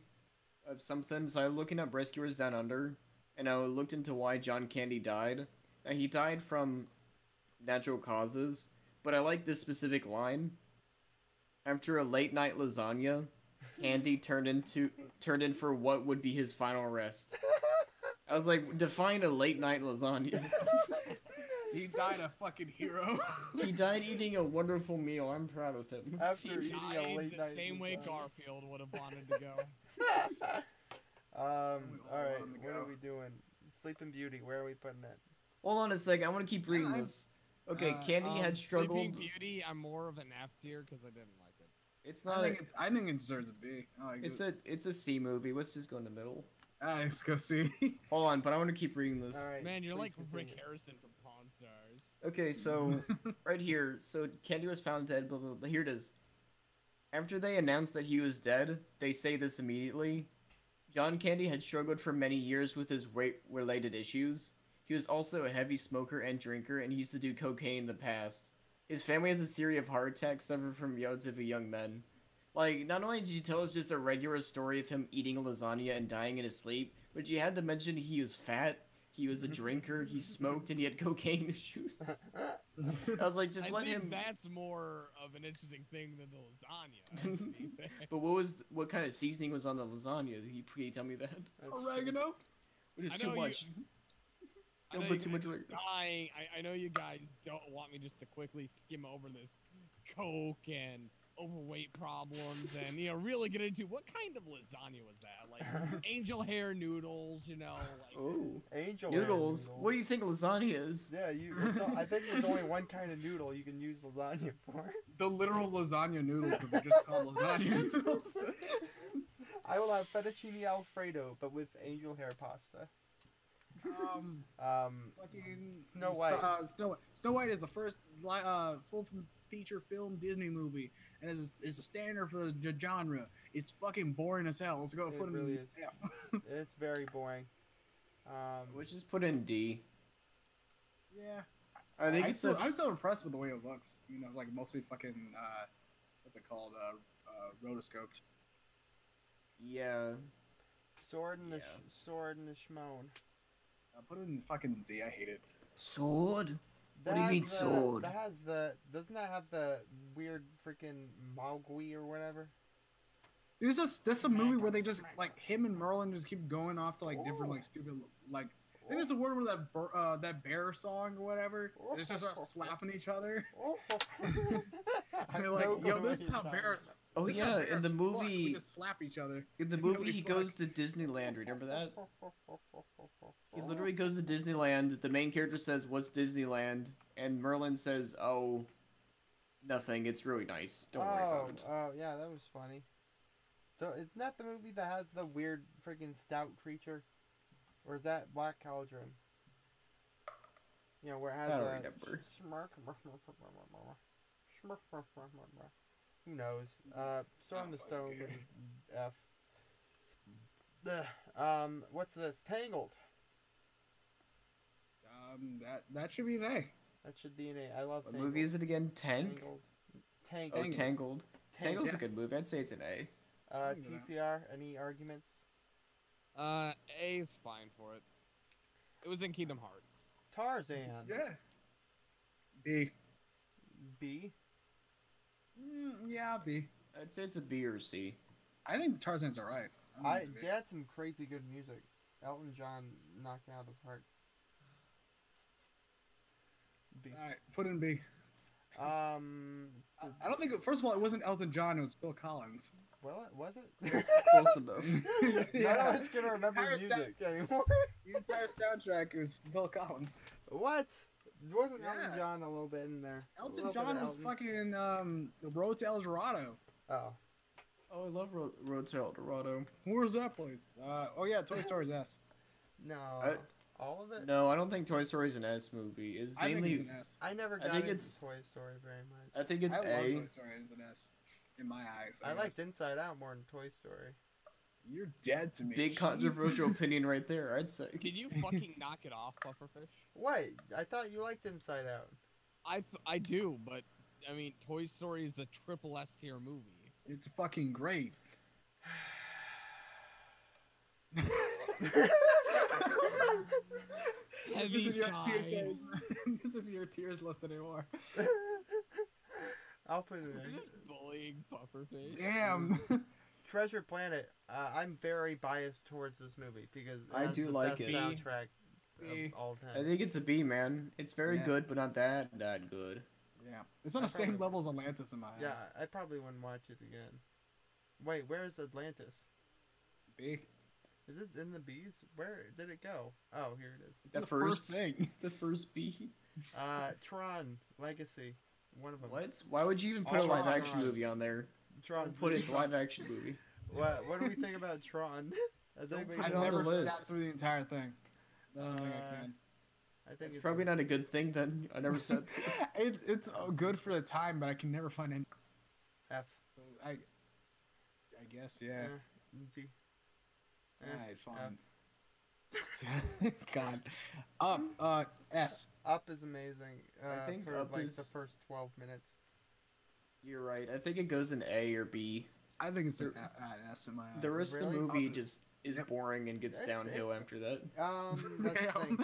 of something. So I'm looking up Rescuers Down Under, and I looked into why John Candy died. He died from natural causes, but I like this specific line. After a late night lasagna, Candy turned in for what would be his final rest. I was like, define a late night lasagna. He died a fucking hero. He died eating a wonderful meal. I'm proud of him. After He eating died a late the night same way lasagna. Garfield would have wanted to go. Alright, want him to what are go. we doing? Sleeping Beauty, where are we putting it? Hold on a second. I want to keep reading I- this. Okay, uh, Candy had struggled. Sleeping Beauty, I'm more of an F tier because I didn't like it. It's I not. think it deserves a B. I like it. It's a C movie. What's this go in the middle? Let's go see. Hold on, but I want to keep reading this. Alright, Man, you're please like Rick continue. Harrison from Pawn Stars. Okay, so right here, so Candy was found dead. Blah blah blah. Here it is. After they announced that he was dead, they say this immediately. John Candy had struggled for many years with his weight-related issues. He was also a heavy smoker and drinker, and he used to do cocaine in the past. His family has a series of heart attacks suffered from relatively young men. Like, not only did you tell us just a regular story of him eating lasagna and dying in his sleep, but you had to mention he was fat, he was a drinker, he smoked, and he had cocaine issues. I was like, just I let think him. that's more of an interesting thing than the lasagna. to be fair. But what kind of seasoning was on the lasagna? Can you tell me that? That's Oregano. It I is too know much. I Don't know put you too much guys are oregano. dying. I know you guys don't want me just to quickly skim over this coke and overweight problems and really get into what kind of lasagna was that? Like angel hair noodles, like Oh, Angel noodles. hair What do you think lasagna is? Yeah, I think there's only one kind of noodle you can use lasagna for. The literal lasagna noodle because they're just called lasagna noodles. I will have fettuccine alfredo, but with angel hair pasta. Fucking Snow White. Snow White is the first full feature film Disney movie, and it's a standard for the genre. It's fucking boring as hell. Let's go It put it really in is. F. It's very boring. Which is put in D. Yeah, I think I'm so impressed with the way it looks. Like mostly fucking what's it called? Rotoscoped. Yeah. Sword in the Yeah. sword in the schmoan. Put it in fucking Z. I hate it. Sword. That What do you has mean the- sword? That has the doesn't that have the weird freaking Mowgli or whatever? That's a movie where they just like him and Merlin just keep going off to like different like stupid like. I think it's a word where that bear song or whatever. They just start slapping each other. And they're like, yo, this is how bears. Oh this is how yeah, in bears the fuck. movie, we just slap each other. in the Nobody movie he fucks. goes to Disneyland. Remember that? He literally goes to Disneyland. The main character says, "What's Disneyland?" And Merlin says, "Oh, nothing. It's really nice. Don't worry about it." Oh, yeah, that was funny. So, isn't that the movie that has the weird freaking stout creature? Or is that Black Cauldron? Where it has I don't a remember. Who knows? Sword in the Stone was F. What's this? Tangled. That should be an A. That should be an A. I love What Tangled. movie is it again? Tank? Tangled. Oh, Tangled. Tangled. Tangled's yeah. a good movie. I'd say it's an A. TCR, any arguments? A is fine for it. It was in Kingdom Hearts. Tarzan. Yeah. B. B. Yeah, B. I'd say it's a B or C. I think Tarzan's alright. They had some crazy good music. Elton John knocked it out of the park. B. Alright, put in B. I I don't think. First of all, it wasn't Elton John. It was Phil Collins. Well, was it? Close enough. None of us gonna remember Entire music anymore. The entire soundtrack was Phil Collins. What? Wasn't Elton Yeah. John a little bit in there? A Elton little bit John of was Elton. fucking The Road to El Dorado. Oh. Oh, I love Road to El Dorado. Where's that place? Oh yeah, Toy Story's S. No. All of it? No, I don't think Toy Story's an S movie. It's I think mainly. it's an S. I never I got think into it's- Toy Story very much. I think it's I love A. Toy Story. It's an S. In my eyes. I liked guess. Inside Out more than Toy Story. You're dead to me. Big Chief. controversial opinion right there. I'd say. Can you fucking knock it off, Pufferfish? Wait, I thought you liked Inside Out. I do, but I mean, Toy Story is a triple S tier movie. It's fucking great. Heavy This isn't your tier sigh. list. This isn't your tiers list anymore. I'll put it You're in. just bullying Pufferfish. Damn. Treasure Planet. I'm very biased towards this movie because it I has do the like best it. soundtrack B. of all I time. think it's a B, man. It's very Yeah. good, but not that good. Yeah, it's on I the same probably- level as Atlantis in my eyes. Yeah, I probably wouldn't watch it again. Wait, where's Atlantis? B. Is this in the B's? Where did it go? Oh, here it is. It's The the first thing. It's the first B. Tron Legacy. One of them. What? Why would you even put a All live Tron. action movie on there? Tron. Put it as a live action movie. What do we think about Tron? Has Don't anybody put I it watched on the never list. sat through the entire thing. I don't think I can. I think It's probably not a good thing then. I never said. It's good for the time, but I can never find any. F. I guess yeah. G. Alright, fine. God. Up. S. Up is amazing. I think for Up like is. the first 12 minutes. You're right. I think it goes in A or B. I think it's an S in my eyes. The rest of Really? the movie Up- just is Yep. boring and gets downhill It's- after that. Let's Damn. think.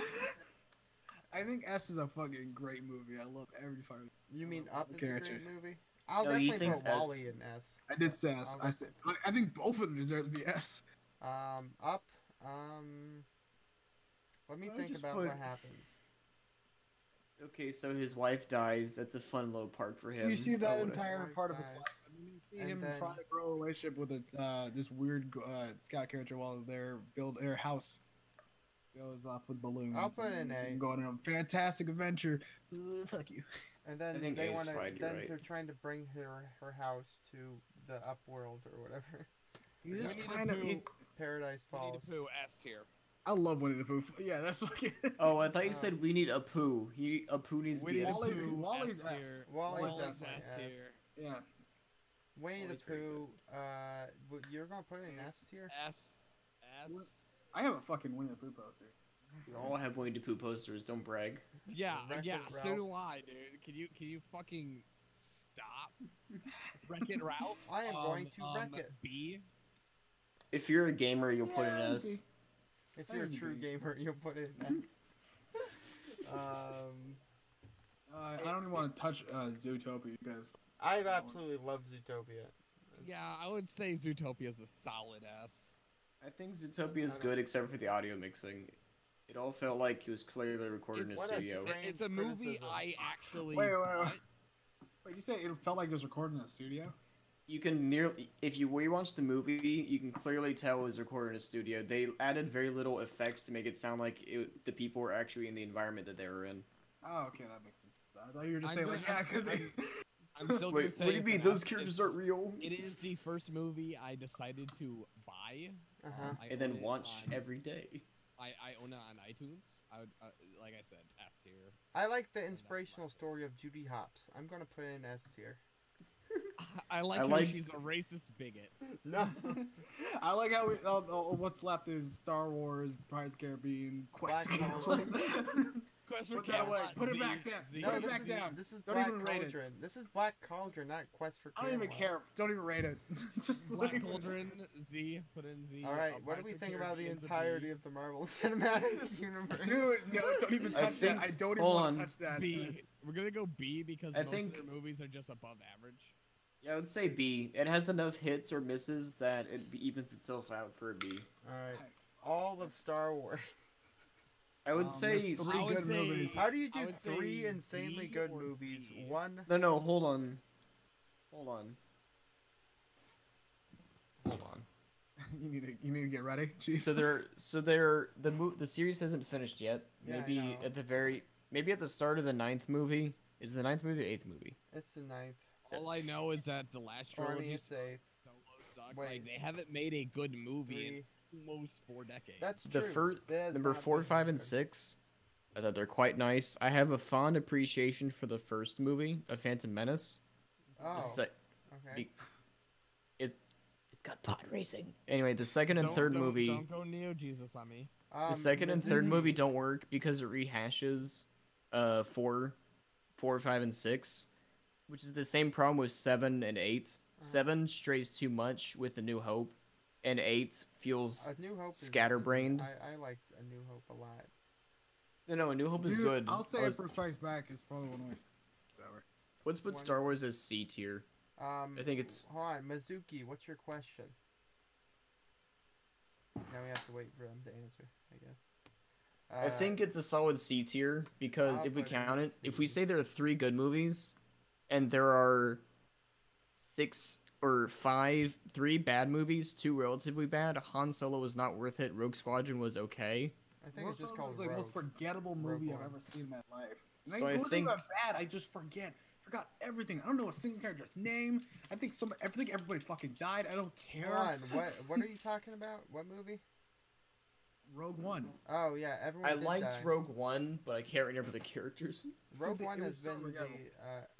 I think S is a fucking great movie. I love every part. You mean I love Up the is a character. great movie? I'll No, he definitely thinks put Wally S. in S. I did say S. I'll I said. I think both of them deserve to be S. Up. Let me I would think just about put- what happens. Okay, so his wife dies. That's a fun little part for him. You see that Oh, what a- entire Wife part of his dies. life. I mean, you see And him then- trying to grow a relationship with this weird scout character while they're build their house goes off with balloons. I'll put and an you see A. him going on a fantastic adventure. Fuck you. And then I think they A is want to. fine, you're Then right. they're trying to bring her house to the upworld or whatever. He's Winnie just the trying to. Pooh. Paradise Winnie Falls. the Pooh S tier. I love Winnie the Pooh. Yeah, that's fucking. Oh, I thought you Uh, said we need a poo. A poo needs to be Winnie the S Wally's- tier. Pooh Wally's S S. tier. Wally's Wally's definitely S S. tier. Yeah. Winnie the Always very Pooh. You're gonna put it in S tier? S. S. I have a fucking Winnie the Pooh poster. We all have Winnie the Pooh posters. Don't brag. Yeah, Wreck-It yeah. So Ralph. do I, dude. Can you fucking stop? Wreck-It Ralph. I am going to wreck it. B. If you're a gamer, you'll put an Yeah, S. If you're a Maybe. true gamer, you'll put it in S. I don't even want to touch Zootopia, you guys. I absolutely love Zootopia. Yeah, I would say Zootopia's a solid S. I think Zootopia is good except for the audio mixing. It all felt like it was clearly recorded in a It's- What a studio. strange It's a movie criticism. I actually. Wait. thought- Wait, you say it felt like it was recorded in a studio? You can nearly, if you rewatch the movie, you can clearly tell it was recorded in a studio. They added very little effects to make it sound like the people were actually in the environment that they were in. Oh, okay, that makes sense. I thought you were just I'm saying gonna- like, yeah, because I'm still Wait, gonna say what do you it's mean? an Those S. characters It's- aren't real? It is the first movie I decided to buy. Uh-huh. I And own then it watch on- every day. I own it on iTunes. I would, like I said, S tier. I like the inspirational story of Judy Hopps. I'm gonna put it in S tier. I like I how like- she's a racist bigot. No. I like how what's left is Star Wars, Pirates of the Caribbean, Quest. Black of Cauldron. Camelot. Quest for Put that away. Camelot, Put it Z, back there. Z. No, Put it this back is down. this is Don't Black even rate it. Cauldron. This is Black Cauldron, not Quest for I don't even Camelot. care. Don't even rate it. Just Black leave it. Cauldron, Z. Put in Z. All right, what do we Pirates of think about the Caribbean's a B. entirety of the Marvel Cinematic Universe? Dude, no, don't even I touch that. think- I don't even hold want to on. touch that. B. We're gonna go B because I most think- of their movies are just above average. Yeah, I would say B. It has enough hits or misses that it evens itself out for a B. All right, all of Star Wars. I would There's say. three I would good say- movies. How do you I do would three say insanely B good or movies? C. One. No, hold on. Hold on. Hold on. You need to get ready. Jeez. The series hasn't finished yet. Yeah, I Maybe know. maybe at the start of the 9th movie. Is it the 9th movie or 8th movie? It's the ninth. All I know is that the last Or I trilogy mean, it's the eighth. sucked. Wait. Like they haven't made a good movie Three. in almost 4 decades. That's The true. first That has number not 4, been 5, and good. 6. I thought they're quite nice. I have a fond appreciation for the first movie, A Phantom Menace. Oh, The se- okay. be- it's got pod racing. Anyway, the second and Don't- third don't- movie. Don't go Neo Jesus on me. The second and Mizuki- third movie don't work because it rehashes 4, 5, and 6, which is the same problem with 7 and 8. 7 strays too much with A New Hope, and 8 feels A New Hope is- scatterbrained. I liked A New Hope a lot. no. A New Hope is Dude, good. I'll say I was- Empire Strikes Back is probably one of my favorites ever. Let's put One Star is- Wars as C tier. I think it's- Hold on, Mizuki. What's your question? Now we have to wait for them to answer, I guess. I think it's a solid C tier because I'll if we put it in count it, if we C. say there are 3 good movies, and there are 6 or 5, 3 bad movies, 2 relatively bad. Han Solo was not worth it. Rogue Squadron was okay. I think it's just called It's like the most Rogue. forgettable Rogue movie I've One. ever seen in my life. So And I it wasn't think- even bad. I just forgot everything. I don't know a single character's name. I think everybody fucking died. I don't care. Hold on, what are you talking about? What movie? Rogue One. Oh yeah, everyone. I did liked die. Rogue One, but I can't remember the characters. Rogue It One was has so been forgettable.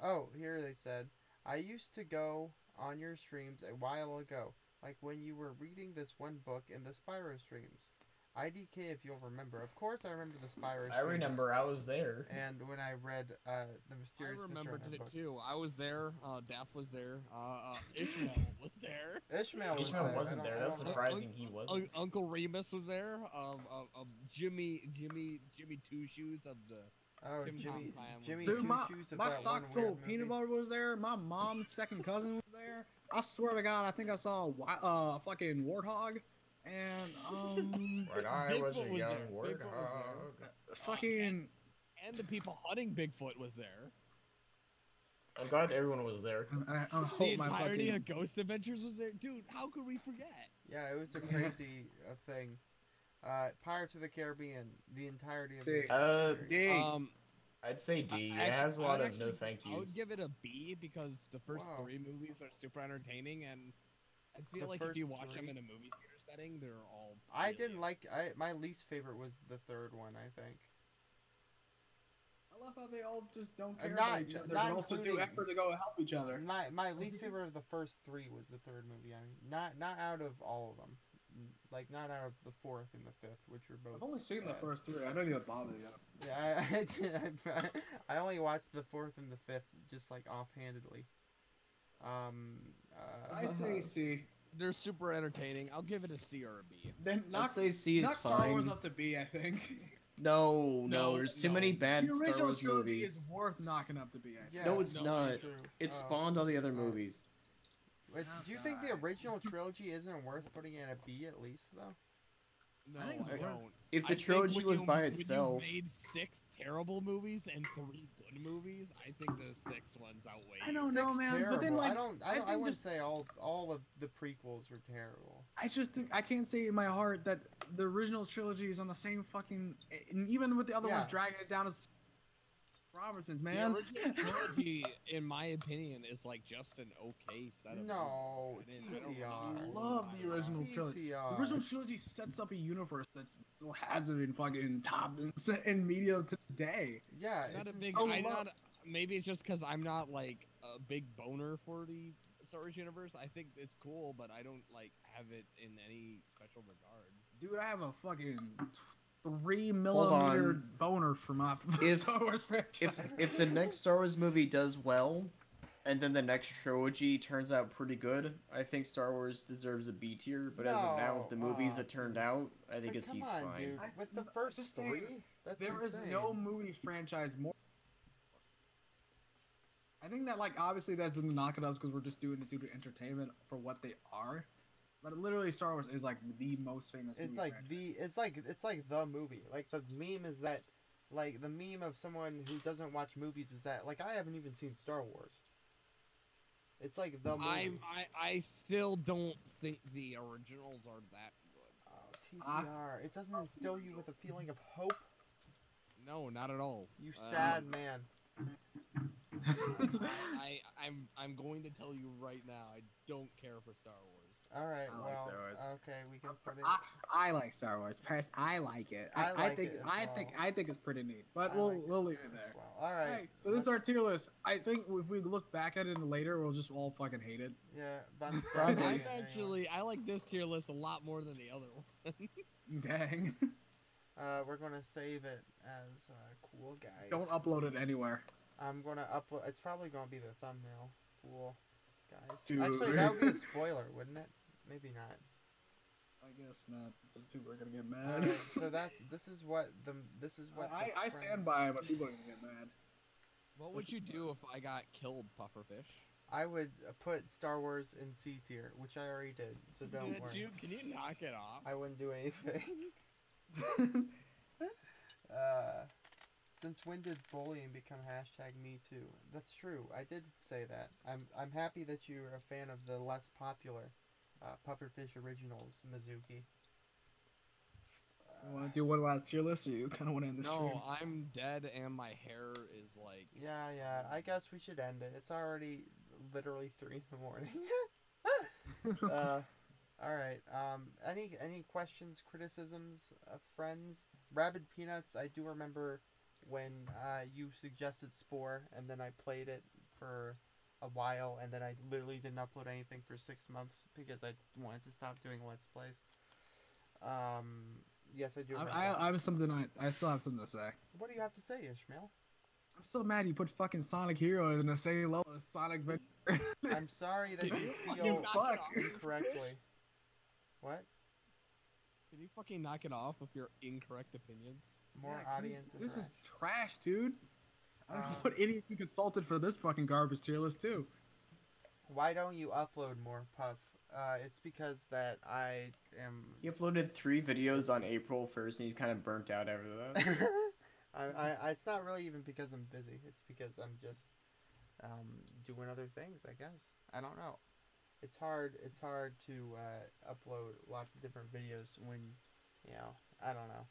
oh, here they said, I used to go on your streams a while ago, like when you were reading this one book in the Spyro streams. IDK, if you'll remember. Of course, I remember the Spyro. I remember. I was there. And when I read the Mysterious I Mr. remembered Ernest it book. too. I was there. Daff was there. Ishmael was there. Ishmael was Ishmael there. wasn't there. That's know. surprising. He wasn't. Uncle Remus was there. Jimmy Two Shoes of the. Oh, Tim Jimmy, Tom Clam was Jimmy there. Two Dude, my, Shoes of my that sock one full weird of peanut movie. butter was there. My mom's second cousin was there. I swear to God, I think I saw a fucking warthog. And When I was a Bigfoot was young there. Bigfoot was warthog. fucking And the people hunting Bigfoot was there. I'm glad everyone was there. I The hope my entirety fucking of Ghost Adventures was there. Dude, how could we forget? Yeah, it was a crazy thing. Pirates of the Caribbean, the entirety of See, the series. D. I'd say D. It Actually, has a I lot would of no actually- thank I would yous. give it a B because the first Wow. 3 movies are super entertaining, and I feel The like if you first watch them 3? in a movie theater setting, they're all. I really didn't like. My least favorite was the third one. I think. I love how they all just don't care not- about each other, not but also do including- effort to go help each other. My least favorite of the first 3 was the third movie. I mean, not out of all of them. Like not out of the 4th and the 5th, which were both. I've only seen the bad. first 3. I don't even bother yet. Yeah, I only watched the 4th and the 5th just like offhandedly. I say C. They're super entertaining. I'll give it a C or a B. Then I'd knock, say C is knock Star fine. Wars up to B, I think. No, No, there's too no. many bad The Star original Wars trilogy movies. is worth knocking up to B, I think. Yeah, No, it's no, not. true. It Oh, spawned all the other it's not. movies. Wait, do you think the original trilogy isn't worth putting in a B at least though? No, I think it's I worth- don't. If I the think trilogy when was you- by when itself, you made 6 terrible movies and 3 good movies, I think the 6 ones outweigh. I don't know, Six man. But then, terrible. like, I think wouldn't just- say all of the prequels were terrible. I just think I can't say in my heart that the original trilogy is on the same fucking. And even with the other Yeah. ones dragging it down as Robertsons, The man. original trilogy, in my opinion, is like just an okay set of No, movies. I don't TCR. really Love the mind original them. trilogy. TCR. The original trilogy sets up a universe that still hasn't been fucking topped in media to today. Yeah, I'm not a it's big. so I'm lo- not. Maybe it's just because I'm not like a big boner for the Star Wars universe. I think it's cool, but I don't like have it in any special regard. Dude, I have a fucking 3 millimeter boner for my If- Star Wars franchise. if the next Star Wars movie does well, and then the next trilogy turns out pretty good, I think Star Wars deserves a B tier. But as of now, with the No, movies aw, that turned dude. out, I think Like, a C's come on, fine. dude. I- With the no, first just saying, 3, that's There is insane. no movie franchise more. I think that, like, obviously that doesn't knock at us because we're just doing it due to entertainment for what they are. But literally, Star Wars is like the most famous. It's movie like franchise. it's like the movie. Like the meme is that, like the meme of someone who doesn't watch movies is that like I haven't even seen Star Wars. It's like the movie. I still don't think the originals are that good. Oh, TCR. It doesn't instill you with a feeling of hope. No, not at all. You sad man. I'm going to tell you right now, I don't care for Star Wars. All right. I like Well, Star Wars. okay, we can put it. I like Star Wars. I like it. I I like think it as I think it's pretty neat. But I we'll like we'll leave it as there. well. All right. Hey, so this is our tier list. I think if we look back at it later, we'll just all fucking hate it. Yeah, but Probably. I like this tier list a lot more than the other one. Dang. We're gonna save it as cool guys. Don't upload it anywhere. I'm gonna upload. It's probably gonna be the thumbnail. Cool guys. Dude. Actually, that would be a spoiler, wouldn't it? Maybe not. I guess not. Because people are gonna get All mad. right, so this is what the I stand friends- by it, but people are gonna get mad. What would you do if I got killed, Pufferfish? I would put Star Wars in C tier, which I already did. So don't Did worry. Can you knock it off? I wouldn't do anything. Since when did bullying become #MeToo? That's true. I did say that. I'm happy that you're a fan of the less popular Pufferfish Originals, Mizuki. You want to do one last tier list, or you kind of want to end the stream? No, I'm dead and my hair is like. Yeah. I guess we should end it. It's already literally 3 in the morning. All right. Any questions, criticisms, friends? Rabid Peanuts. I do remember when you suggested Spore, and then I played it for a while, and then I literally didn't upload anything for 6 months because I wanted to stop doing Let's Plays. Yes, I do. Remember. I have something. I still have something to say. What do you have to say, Ishmael? I'm so mad you put fucking Sonic Heroes in the same level as Sonic Adventure. I'm sorry that you fucking feel knock it off? incorrectly. What? Can you fucking knock it off with your incorrect opinions? More Yeah, audience. This is interaction. trash, dude. I don't know what idiot you consulted for this fucking garbage tier list too. Why don't you upload more, Puff? It's because that I am. He uploaded 3 videos on April 1st, and he's kind of burnt out after that. It's not really even because I'm busy. It's because I'm just doing other things. I guess I don't know. It's hard. It's hard to upload lots of different videos when, I don't know.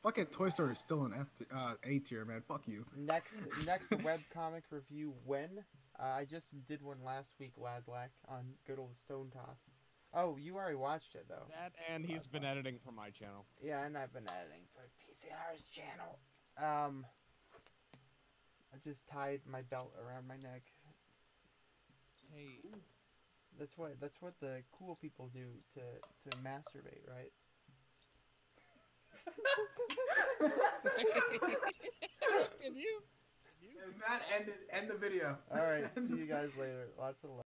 Fucking Toy Story is still an A tier, man. Fuck you. Next webcomic review when? I just did one last week, Lazlak, on good old Stone Toss. Oh, you already watched it though. That and he's been editing for my channel. Yeah, and I've been editing for TCR's channel. I just tied my belt around my neck. Hey. That's what the cool people do to masturbate, right? Can you? Matt, end the video. All right, see you guys later. Lots of love.